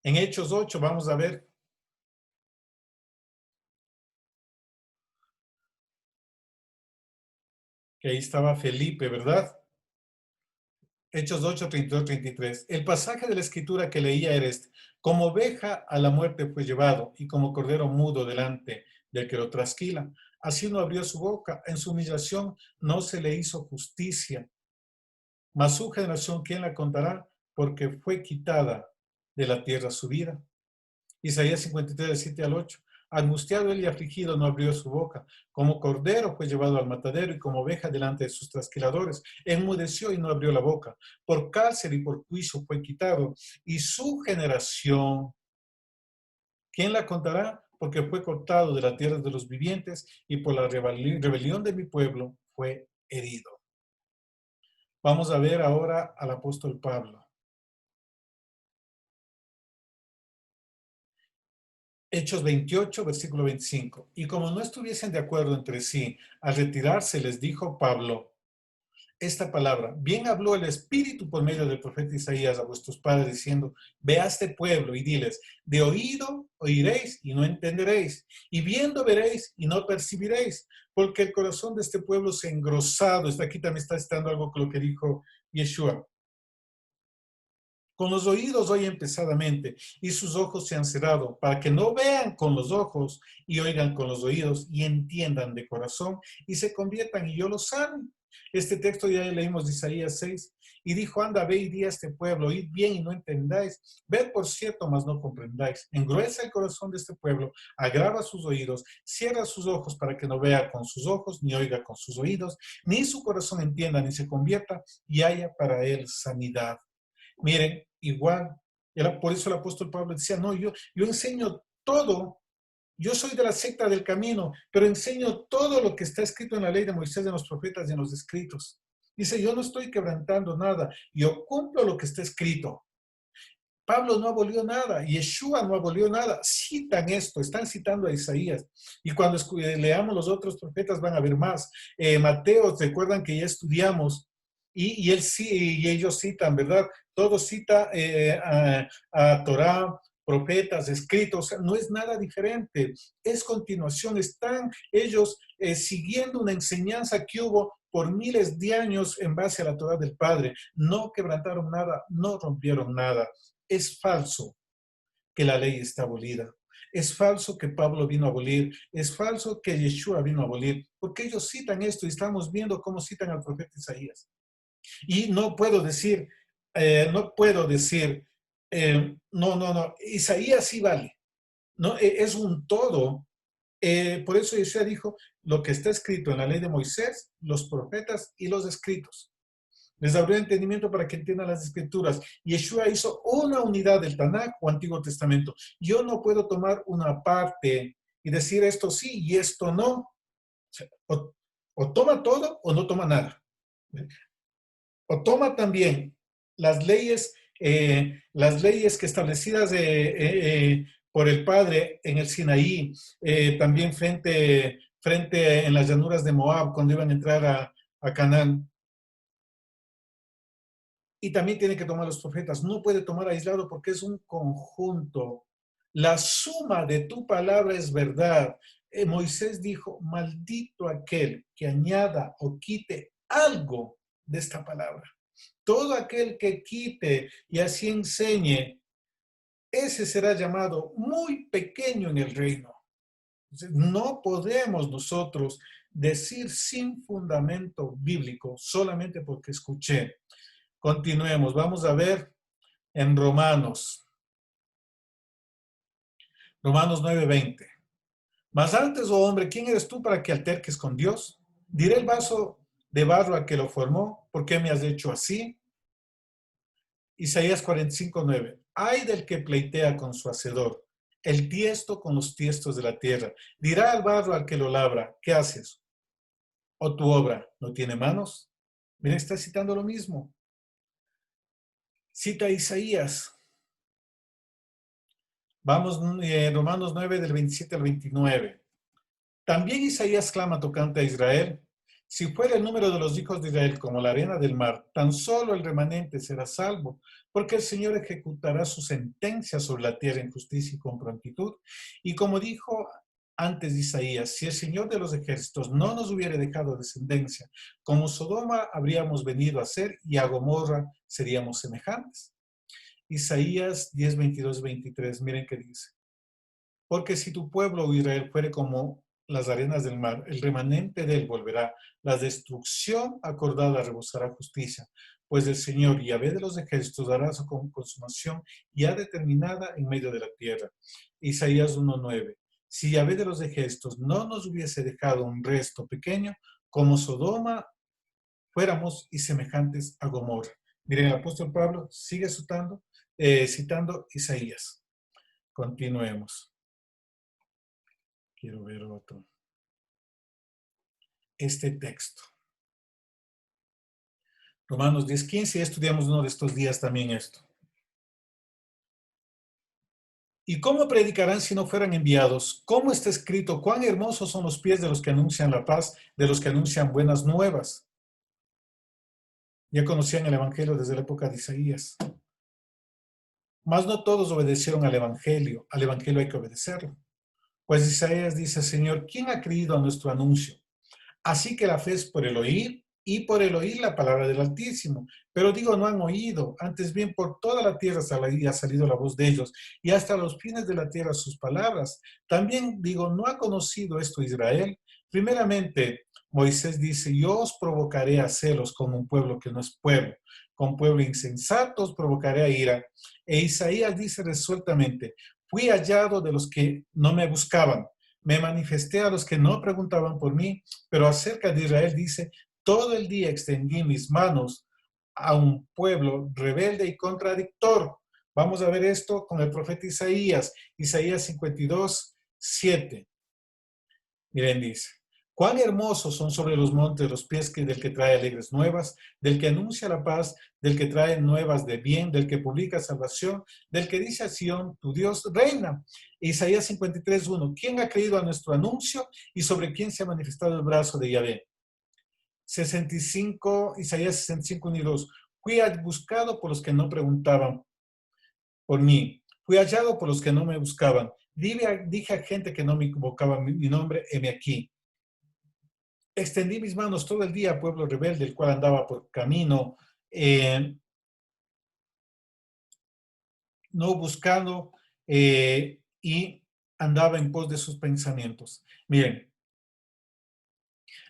En Hechos 8 vamos a ver que ahí estaba Felipe, ¿verdad? Hechos 8, 32, 33. El pasaje de la escritura que leía era este. Como oveja a la muerte fue llevado y como cordero mudo delante del que lo trasquila. Así no abrió su boca. En su humillación no se le hizo justicia. Mas su generación, ¿quién la contará? Porque fue quitada de la tierra su vida. Isaías 53, del 7 al 8. Angustiado él y afligido no abrió su boca. Como cordero fue llevado al matadero y como oveja delante de sus trasquiladores. Enmudeció y no abrió la boca. Por cárcel y por juicio fue quitado. Y su generación, ¿quién la contará? Porque fue cortado de la tierra de los vivientes y por la rebelión de mi pueblo fue herido. Vamos a ver ahora al apóstol Pablo. Hechos 28, versículo 25. Y como no estuviesen de acuerdo entre sí, al retirarse les dijo Pablo esta palabra. Bien habló el Espíritu por medio del profeta Isaías a vuestros padres diciendo, ve a este pueblo y diles, de oído oiréis y no entenderéis, y viendo veréis y no percibiréis, porque el corazón de este pueblo se ha engrosado. Aquí también está estando algo con lo que dijo Yeshua. Con los oídos oyen pesadamente y sus ojos se han cerrado para que no vean con los ojos y oigan con los oídos y entiendan de corazón y se conviertan y yo lo sane. Este texto ya leímos de Isaías 6 y dijo, anda, ve y di a este pueblo, oíd bien y no entendáis, ved por cierto, mas no comprendáis. Engruesa el corazón de este pueblo, agrava sus oídos, cierra sus ojos para que no vea con sus ojos, ni oiga con sus oídos, ni su corazón entienda, ni se convierta y haya para él sanidad. Miren, igual, era por eso el apóstol Pablo decía, no, yo enseño todo, yo soy de la secta del camino, pero enseño todo lo que está escrito en la ley de Moisés, en los profetas y en los escritos. Dice, yo no estoy quebrantando nada, yo cumplo lo que está escrito. Pablo no abolió nada, Yeshua no abolió nada, citan esto, están citando a Isaías. Y cuando leamos los otros profetas van a ver más. Mateo, recuerdan que ya estudiamos, y él sí, y ellos citan, ¿verdad? Todo cita a Torá, profetas, escritos, o sea, no es nada diferente, es continuación, están ellos siguiendo una enseñanza que hubo por miles de años en base a la Torá del Padre, no quebrantaron nada, no rompieron nada. Es falso que la ley está abolida. Es falso que Pablo vino a abolir. Es falso que Yeshua vino a abolir. Porque ellos citan esto y estamos viendo cómo citan al profeta Isaías. Y no puedo decir, no, Isaías sí vale. No, es un todo. Por eso Yeshua dijo lo que está escrito en la ley de Moisés, los profetas y los escritos. Les abrió entendimiento para que entiendan las escrituras. Yeshua hizo una unidad del Tanakh o Antiguo Testamento. Yo no puedo tomar una parte y decir esto sí y esto no. O, sea, o toma todo o no toma nada. O toma también las leyes que establecidas por el Padre en el Sinaí, también frente en las llanuras de Moab, cuando iban a entrar a Canaán. Y también tiene que tomar los profetas. No puede tomar aislado porque es un conjunto. La suma de tu palabra es verdad. Moisés dijo, maldito aquel que añada o quite algo de esta palabra. Todo aquel que quite y así enseñe, ese será llamado muy pequeño en el reino. No podemos nosotros decir sin fundamento bíblico solamente porque escuché. Continuemos, vamos a ver en Romanos 9:20. Mas antes, oh hombre, ¿quién eres tú para que alterques con Dios? Diré el vaso de barro al que lo formó, ¿por qué me has hecho así? Isaías 45:9. Ay del que pleitea con su hacedor, el tiesto con los tiestos de la tierra. Dirá al barro al que lo labra, ¿qué haces? ¿O tu obra no tiene manos? Mira, está citando lo mismo. Cita Isaías. Vamos, Romanos 9 del 27 al 29. También Isaías clama tocante a Israel. Si fuera el número de los hijos de Israel como la arena del mar, tan solo el remanente será salvo, porque el Señor ejecutará su sentencia sobre la tierra en justicia y con prontitud. Y como dijo antes Isaías, si el Señor de los ejércitos no nos hubiera dejado descendencia, como Sodoma habríamos venido a ser y a Gomorra seríamos semejantes. Isaías 10, 22, 23, miren qué dice. Porque si tu pueblo Israel fuere como las arenas del mar, el remanente de él volverá. La destrucción acordada rebosará justicia, pues el Señor Yahvé de los ejércitos dará su consumación ya determinada en medio de la tierra. Isaías 1:9. Si Yahvé de los ejércitos no nos hubiese dejado un resto pequeño, como Sodoma fuéramos y semejantes a Gomorra. Miren, el apóstol Pablo sigue citando Isaías. Continuemos. Quiero ver otro. Este texto. Romanos 10:15, ya estudiamos uno de estos días también esto. ¿Y cómo predicarán si no fueran enviados? ¿Cómo está escrito? Cuán hermosos son los pies de los que anuncian la paz, de los que anuncian buenas nuevas. Ya conocían el Evangelio desde la época de Isaías. Mas no todos obedecieron al Evangelio hay que obedecerlo. Pues Isaías dice, Señor, ¿quién ha creído a nuestro anuncio? Así que la fe es por el oír y por el oír la palabra del Altísimo. Pero digo, no han oído, antes bien por toda la tierra ha salido la voz de ellos y hasta los fines de la tierra sus palabras. También digo, ¿no ha conocido esto Israel? Primeramente, Moisés dice, yo os provocaré a celos con un pueblo que no es pueblo, con pueblo insensato os provocaré a ira. E Isaías dice resueltamente, fui hallado de los que no me buscaban. Me manifesté a los que no preguntaban por mí, pero acerca de Israel dice, todo el día extendí mis manos a un pueblo rebelde y contradictor. Vamos a ver esto con el profeta Isaías, Isaías 52:7. Miren, dice, cuán hermosos son sobre los montes los pies del que trae alegres nuevas, del que anuncia la paz, del que trae nuevas de bien, del que publica salvación, del que dice a Sión, tu Dios reina. Isaías 53:1, ¿quién ha creído a nuestro anuncio y sobre quién se ha manifestado el brazo de Yahvé? 65, Isaías 65:1 y 2, fui buscado por los que no preguntaban por mí, fui hallado por los que no me buscaban. Dije a gente que no me invocaba mi nombre, heme aquí. Extendí mis manos todo el día, pueblo rebelde, el cual andaba por camino, no buscando y andaba en pos de sus pensamientos. Miren,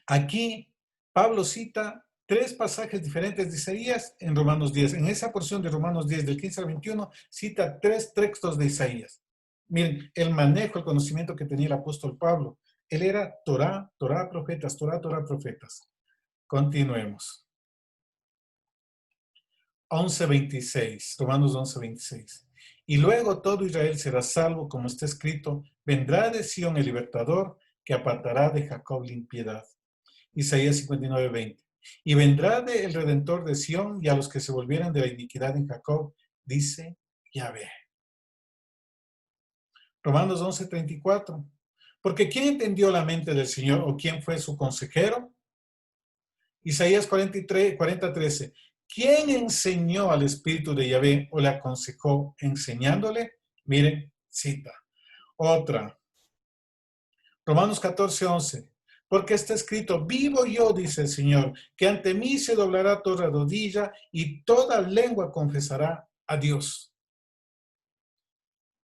aquí Pablo cita 3 pasajes diferentes de Isaías en Romanos 10. En esa porción de Romanos 10, del 15 al 21, cita 3 textos de Isaías. Miren, el manejo, el conocimiento que tenía el apóstol Pablo. Él era Torá, Torá, profetas, Torá, Torá, profetas. Continuemos. 11:26, Romanos 11:26. Y luego todo Israel será salvo, como está escrito, vendrá de Sión el libertador, que apartará de Jacob la impiedad. Isaías 59:20. Y vendrá el Redentor de Sión, y a los que se volvieran de la iniquidad en Jacob, dice Yahvé. Romanos 11:34. Porque ¿quién entendió la mente del Señor o quién fue su consejero? Isaías 40:13. ¿Quién enseñó al Espíritu de Yahvé o le aconsejó enseñándole? Miren, cita. Otra. Romanos 14:11. Porque está escrito, vivo yo, dice el Señor, que ante mí se doblará toda rodilla y toda lengua confesará a Dios.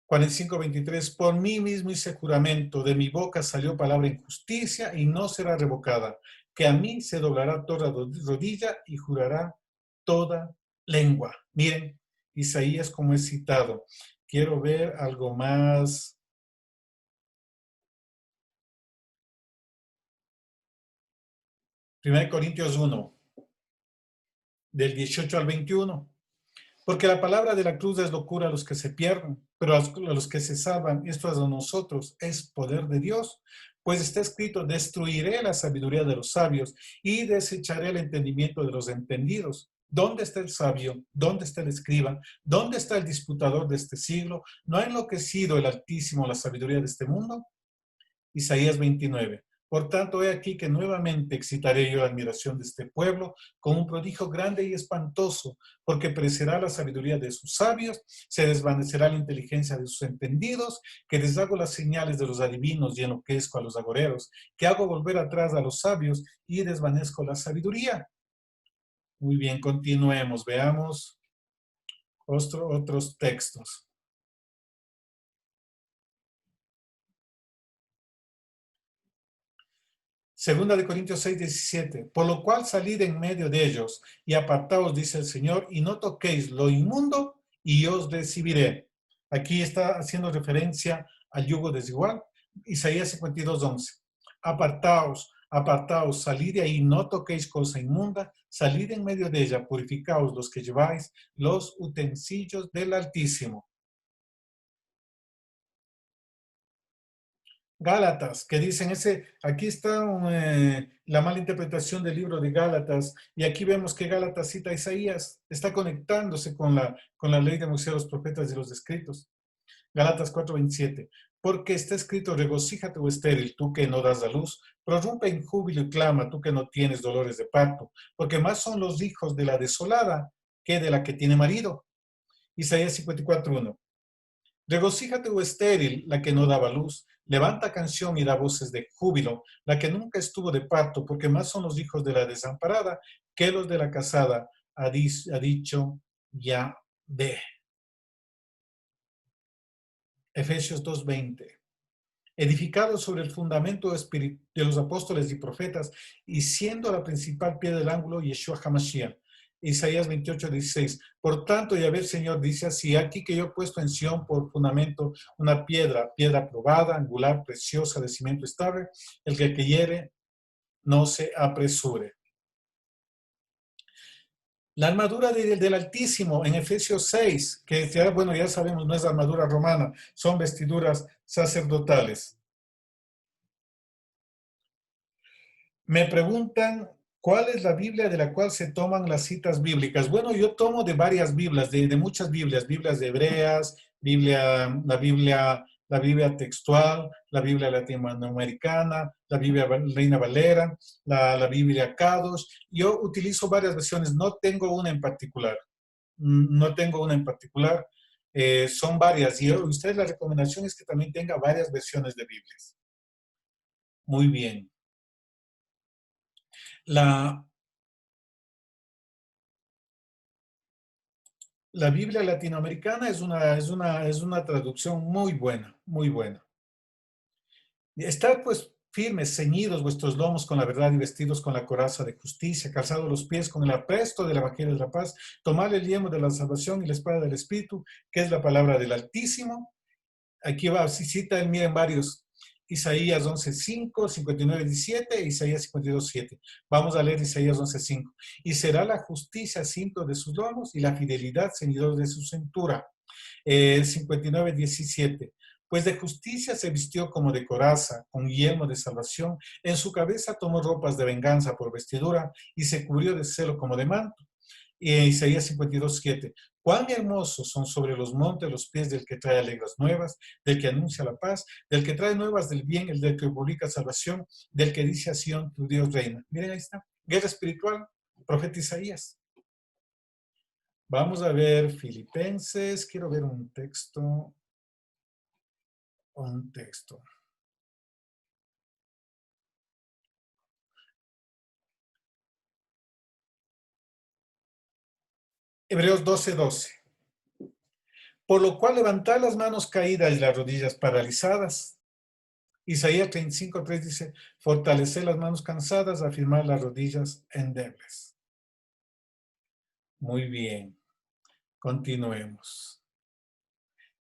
45:23, por mí mismo hice juramento, de mi boca salió palabra en justicia y no será revocada, que a mí se doblará toda rodilla y jurará toda lengua. Miren, Isaías como es citado. Quiero ver algo más. 1 Corintios 1, del 18 al 21. Porque la palabra de la cruz es locura a los que se pierden, pero a los que se salvan, esto es a nosotros, es poder de Dios. Pues está escrito, destruiré la sabiduría de los sabios y desecharé el entendimiento de los entendidos. ¿Dónde está el sabio? ¿Dónde está el escriba? ¿Dónde está el disputador de este siglo? ¿No ha enloquecido el Altísimo la sabiduría de este mundo? Isaías 29. Por tanto, he aquí que nuevamente excitaré yo la admiración de este pueblo con un prodigio grande y espantoso, porque perecerá la sabiduría de sus sabios, se desvanecerá la inteligencia de sus entendidos, que deshago las señales de los adivinos y enloquezco a los agoreros, que hago volver atrás a los sabios y desvanezco la sabiduría. Muy bien, continuemos, veamos otros textos. 2 Corintios 6:17, por lo cual salid en medio de ellos y apartaos, dice el Señor, y no toquéis lo inmundo y os recibiré. Aquí está haciendo referencia al yugo desigual. Isaías 52:11, apartaos, apartaos, salid de ahí, no toquéis cosa inmunda, salid en medio de ella, purificaos los que lleváis los utensilios del Altísimo. Gálatas, que dicen aquí está la mala interpretación del libro de Gálatas, y aquí vemos que Gálatas cita a Isaías, está conectándose con la ley de Moisés, los profetas y los escritos. Gálatas 4:27, porque está escrito, regocíjate o estéril, tú que no das a luz, prorrumpe en júbilo y clama, tú que no tienes dolores de parto, porque más son los hijos de la desolada que de la que tiene marido. Isaías 54:1, regocíjate, oh estéril, la que no daba luz. Levanta canción y da voces de júbilo, la que nunca estuvo de parto, porque más son los hijos de la desamparada que los de la casada, ha dicho Yahvé. Efesios 2:20. Edificado sobre el fundamento de los apóstoles y profetas, y siendo la principal piedra del ángulo, Yeshua HaMashiach. Isaías 28:16. Por tanto, Yahvé el Señor dice así, aquí que yo he puesto en Sión por fundamento una piedra, piedra probada, angular, preciosa, de cimiento estable, el que creyere no se apresure. La armadura del Altísimo en Efesios 6, que ya, bueno, ya sabemos, no es armadura romana, son vestiduras sacerdotales. Me preguntan, ¿cuál es la Biblia de la cual se toman las citas bíblicas? Bueno, yo tomo de varias Biblias, de muchas Biblias, Biblias de hebreas, la Biblia textual, la Biblia latinoamericana, la Biblia Reina Valera, la Biblia Kadosh. Yo utilizo varias versiones, no tengo una en particular. No tengo una en particular. Son varias. Y ustedes, la recomendación es que también tenga varias versiones de Biblias. Muy bien. La, La Biblia latinoamericana es una traducción muy buena, muy buena. Estad pues firmes, ceñidos vuestros lomos con la verdad y vestidos con la coraza de justicia, calzados los pies con el apresto del evangelio de la paz, tomad el yelmo de la salvación y la espada del Espíritu, que es la palabra del Altísimo. Aquí va, si cita él, miren varios. Isaías 11:5, 59:17, Isaías 52:7. Vamos a leer Isaías 11:5. Y será la justicia cinto de sus lomos y la fidelidad ceñidor de su cintura. 59:17. Pues de justicia se vistió como de coraza, con yelmo de salvación. En su cabeza tomó ropas de venganza por vestidura y se cubrió de celo como de manto. Y en Isaías 52:7. Cuán hermosos son sobre los montes los pies del que trae alegres nuevas, del que anuncia la paz, del que trae nuevas del bien, el del que publica salvación, del que dice a Sión, tu Dios reina. Miren, ahí está. Guerra espiritual, profeta Isaías. Vamos a ver Filipenses. Quiero ver un texto. Un texto. Hebreos 12:12. Por lo cual levantad las manos caídas y las rodillas paralizadas. Isaías 35:3 dice, fortalecer las manos cansadas, afirmar las rodillas endebles. Muy bien, continuemos.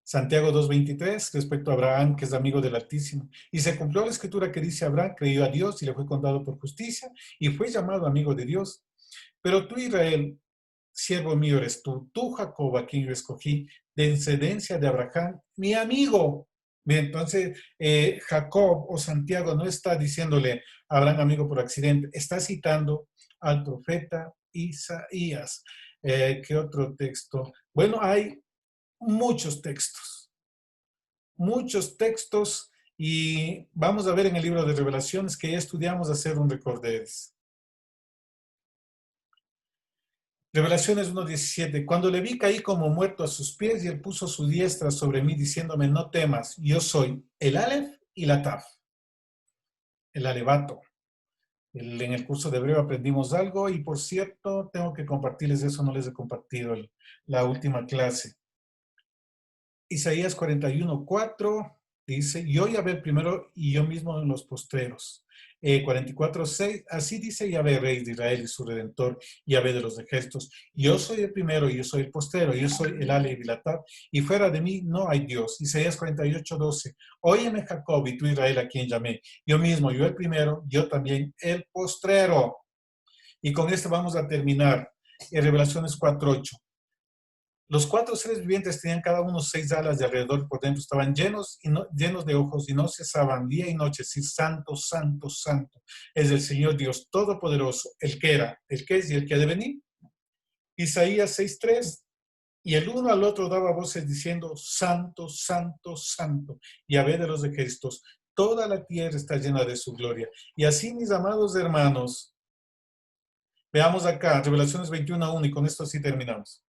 Santiago 2:23, respecto a Abraham, que es amigo del Altísimo. Y se cumplió la escritura que dice, Abraham creyó a Dios y le fue contado por justicia y fue llamado amigo de Dios. Pero tú, Israel, siervo mío eres tú Jacob, a quien yo escogí, de descendencia de Abraham, mi amigo. Bien, entonces, Jacob o Santiago no está diciéndole a Abraham amigo por accidente, está citando al profeta Isaías. ¿Qué otro texto? Bueno, hay muchos textos, y vamos a ver en el libro de Revelaciones que ya estudiamos hacer un recorderis. Revelaciones 1:17. Cuando le vi caí como muerto a sus pies y él puso su diestra sobre mí diciéndome, no temas, yo soy el Aleph y la Taf, el alevato. En el curso de hebreo aprendimos algo y por cierto tengo que compartirles eso, no les he compartido la última clase. Isaías 41:4 dice, yo Yahvé el primero y yo mismo en los postreros. 44:6, así dice Yahvé, Rey de Israel y su Redentor, Yahvé de los ejércitos. Yo soy el primero y yo soy el postrero, yo soy el Ale y la Tab, y fuera de mí no hay Dios. Isaías 48:12, óyeme Jacob y tú Israel a quien llamé. Yo mismo, yo el primero, yo también el postrero. Y con esto vamos a terminar. En Revelaciones 4:8. Los 4 seres vivientes tenían cada uno 6 alas de alrededor y por dentro estaban llenos, llenos de ojos y no cesaban día y noche, decir santo, santo, santo. Es el Señor Dios Todopoderoso, el que era, el que es y el que ha de venir. Isaías 6:3, y el uno al otro daba voces diciendo, santo, santo, santo, Yahvé de los ejércitos, toda la tierra está llena de su gloria. Y así, mis amados hermanos, veamos acá, Revelaciones 21:1, y con esto sí terminamos.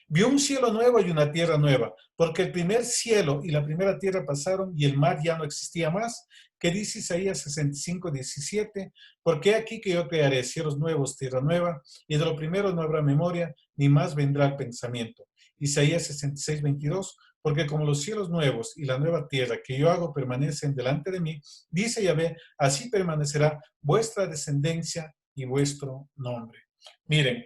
Vio un cielo nuevo y una tierra nueva, porque el primer cielo y la primera tierra pasaron y el mar ya no existía más. ¿Qué dice Isaías 65:17? Porque aquí que yo crearé cielos nuevos, tierra nueva, y de lo primero no habrá memoria, ni más vendrá el pensamiento. Isaías 66:22, porque como los cielos nuevos y la nueva tierra que yo hago permanecen delante de mí, dice Yahvé, así permanecerá vuestra descendencia y vuestro nombre. Miren,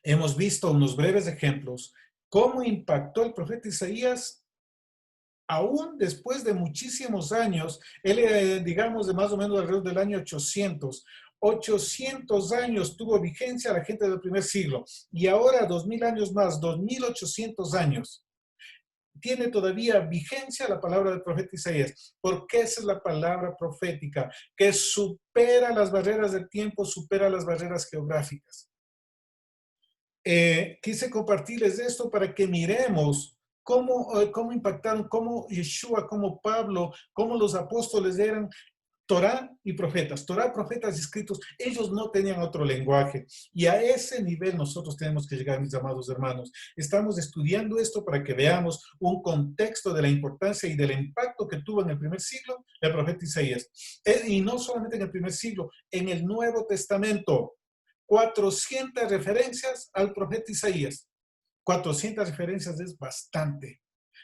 hemos visto unos breves ejemplos cómo impactó el profeta Isaías aún después de muchísimos años. Él, digamos, de más o menos alrededor del año 800. 800 años tuvo vigencia la gente del primer siglo y ahora 2000 años más, 2800 años. Tiene todavía vigencia la palabra del profeta Isaías, porque esa es la palabra profética que supera las barreras del tiempo, supera las barreras geográficas. Quise compartirles esto para que miremos cómo impactaron, cómo Yeshua, cómo Pablo, cómo los apóstoles eran Torá y profetas. Torá, profetas escritos, ellos no tenían otro lenguaje. Y a ese nivel nosotros tenemos que llegar, mis amados hermanos. Estamos estudiando esto para que veamos un contexto de la importancia y del impacto que tuvo en el primer siglo el profeta Isaías. Y no solamente en el primer siglo, en el Nuevo Testamento. 400 referencias al profeta Isaías. 400 referencias es bastante.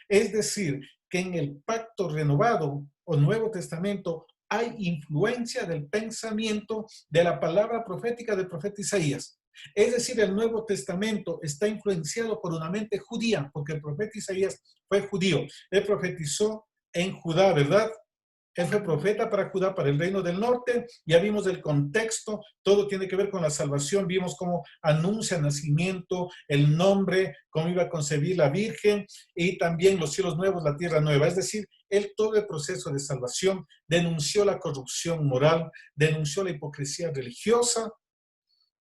Es decir, que en el pacto renovado o Nuevo Testamento hay influencia del pensamiento de la palabra profética del profeta Isaías. Es decir, el Nuevo Testamento está influenciado por una mente judía, porque el profeta Isaías fue judío. Él profetizó en Judá, ¿verdad? Él fue profeta para Judá, para el reino del norte. Ya vimos el contexto, todo tiene que ver con la salvación. Vimos cómo anuncia el nacimiento, el nombre, cómo iba a concebir la Virgen y también los cielos nuevos, la tierra nueva. Es decir, él todo el proceso de salvación denunció la corrupción moral, denunció la hipocresía religiosa.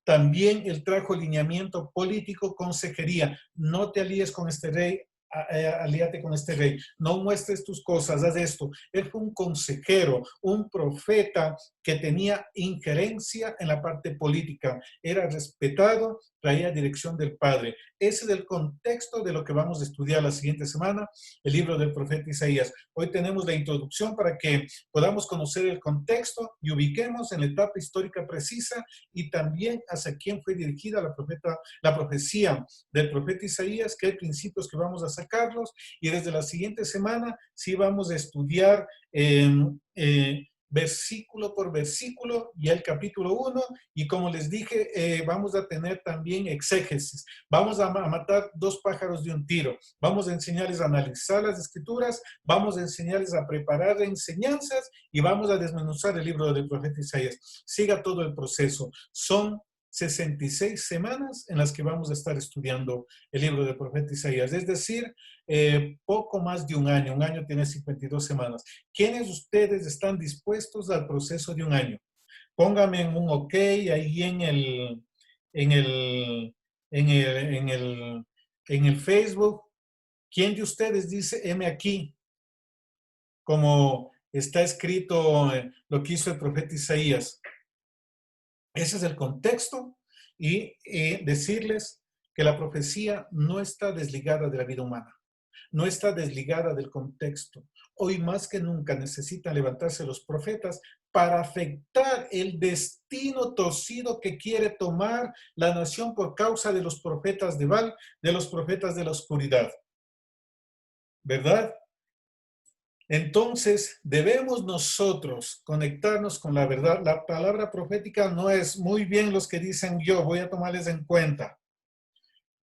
También él trajo lineamiento político, consejería. No te alíes con este rey, alíate con este rey, no muestres tus cosas, haz esto. Él fue un consejero, un profeta que tenía injerencia en la parte política, era respetado traía dirección del Padre. Ese es el contexto de lo que vamos a estudiar la siguiente semana, el libro del profeta Isaías. Hoy tenemos la introducción para que podamos conocer el contexto y ubiquemos en la etapa histórica precisa y también hacia quién fue dirigida la profecía del profeta Isaías, qué principios que vamos a sacarlos, y desde la siguiente semana sí vamos a estudiar versículo por versículo, y el capítulo 1, y como les dije, vamos a tener también exégesis. Vamos a matar dos pájaros de un tiro. Vamos a enseñarles a analizar las escrituras, vamos a enseñarles a preparar enseñanzas y vamos a desmenuzar el libro del profeta Isaías. Siga todo el proceso. Son 66 semanas en las que vamos a estar estudiando el libro del profeta Isaías, es decir, poco más de un año tiene 52 semanas. ¿Quiénes de ustedes están dispuestos al proceso de un año? Póngame en un OK ahí en el, en el Facebook. ¿Quién de ustedes dice M aquí? Como está escrito lo que hizo el profeta Isaías. Ese es el contexto y decirles que la profecía no está desligada de la vida humana, no está desligada del contexto. Hoy más que nunca necesitan levantarse los profetas para afectar el destino torcido que quiere tomar la nación por causa de los profetas de Baal, de los profetas de la oscuridad. ¿Verdad? Entonces, debemos nosotros conectarnos con la verdad. La palabra profética no es muy bien los que dicen yo, voy a tomarles en cuenta.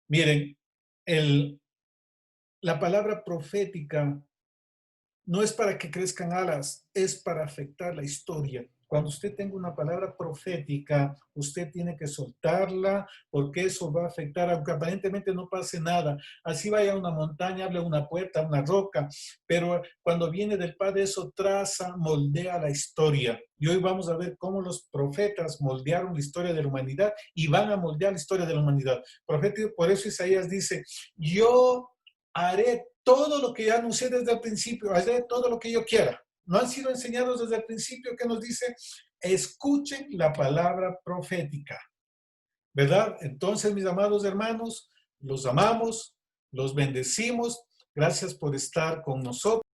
Miren, la palabra profética no es para que crezcan alas, es para afectar la historia. Cuando usted tenga una palabra profética, usted tiene que soltarla porque eso va a afectar, aunque aparentemente no pase nada. Así vaya a una montaña, hable a una puerta, a una roca, pero cuando viene del Padre eso traza, moldea la historia. Y hoy vamos a ver cómo los profetas moldearon la historia de la humanidad y van a moldear la historia de la humanidad. Profético, por eso Isaías dice, yo haré todo lo que ya anuncié desde el principio, haré todo lo que yo quiera. No han sido enseñados desde el principio que nos dice, escuchen la palabra profética, ¿verdad? Entonces, mis amados hermanos, los amamos, los bendecimos. Gracias por estar con nosotros.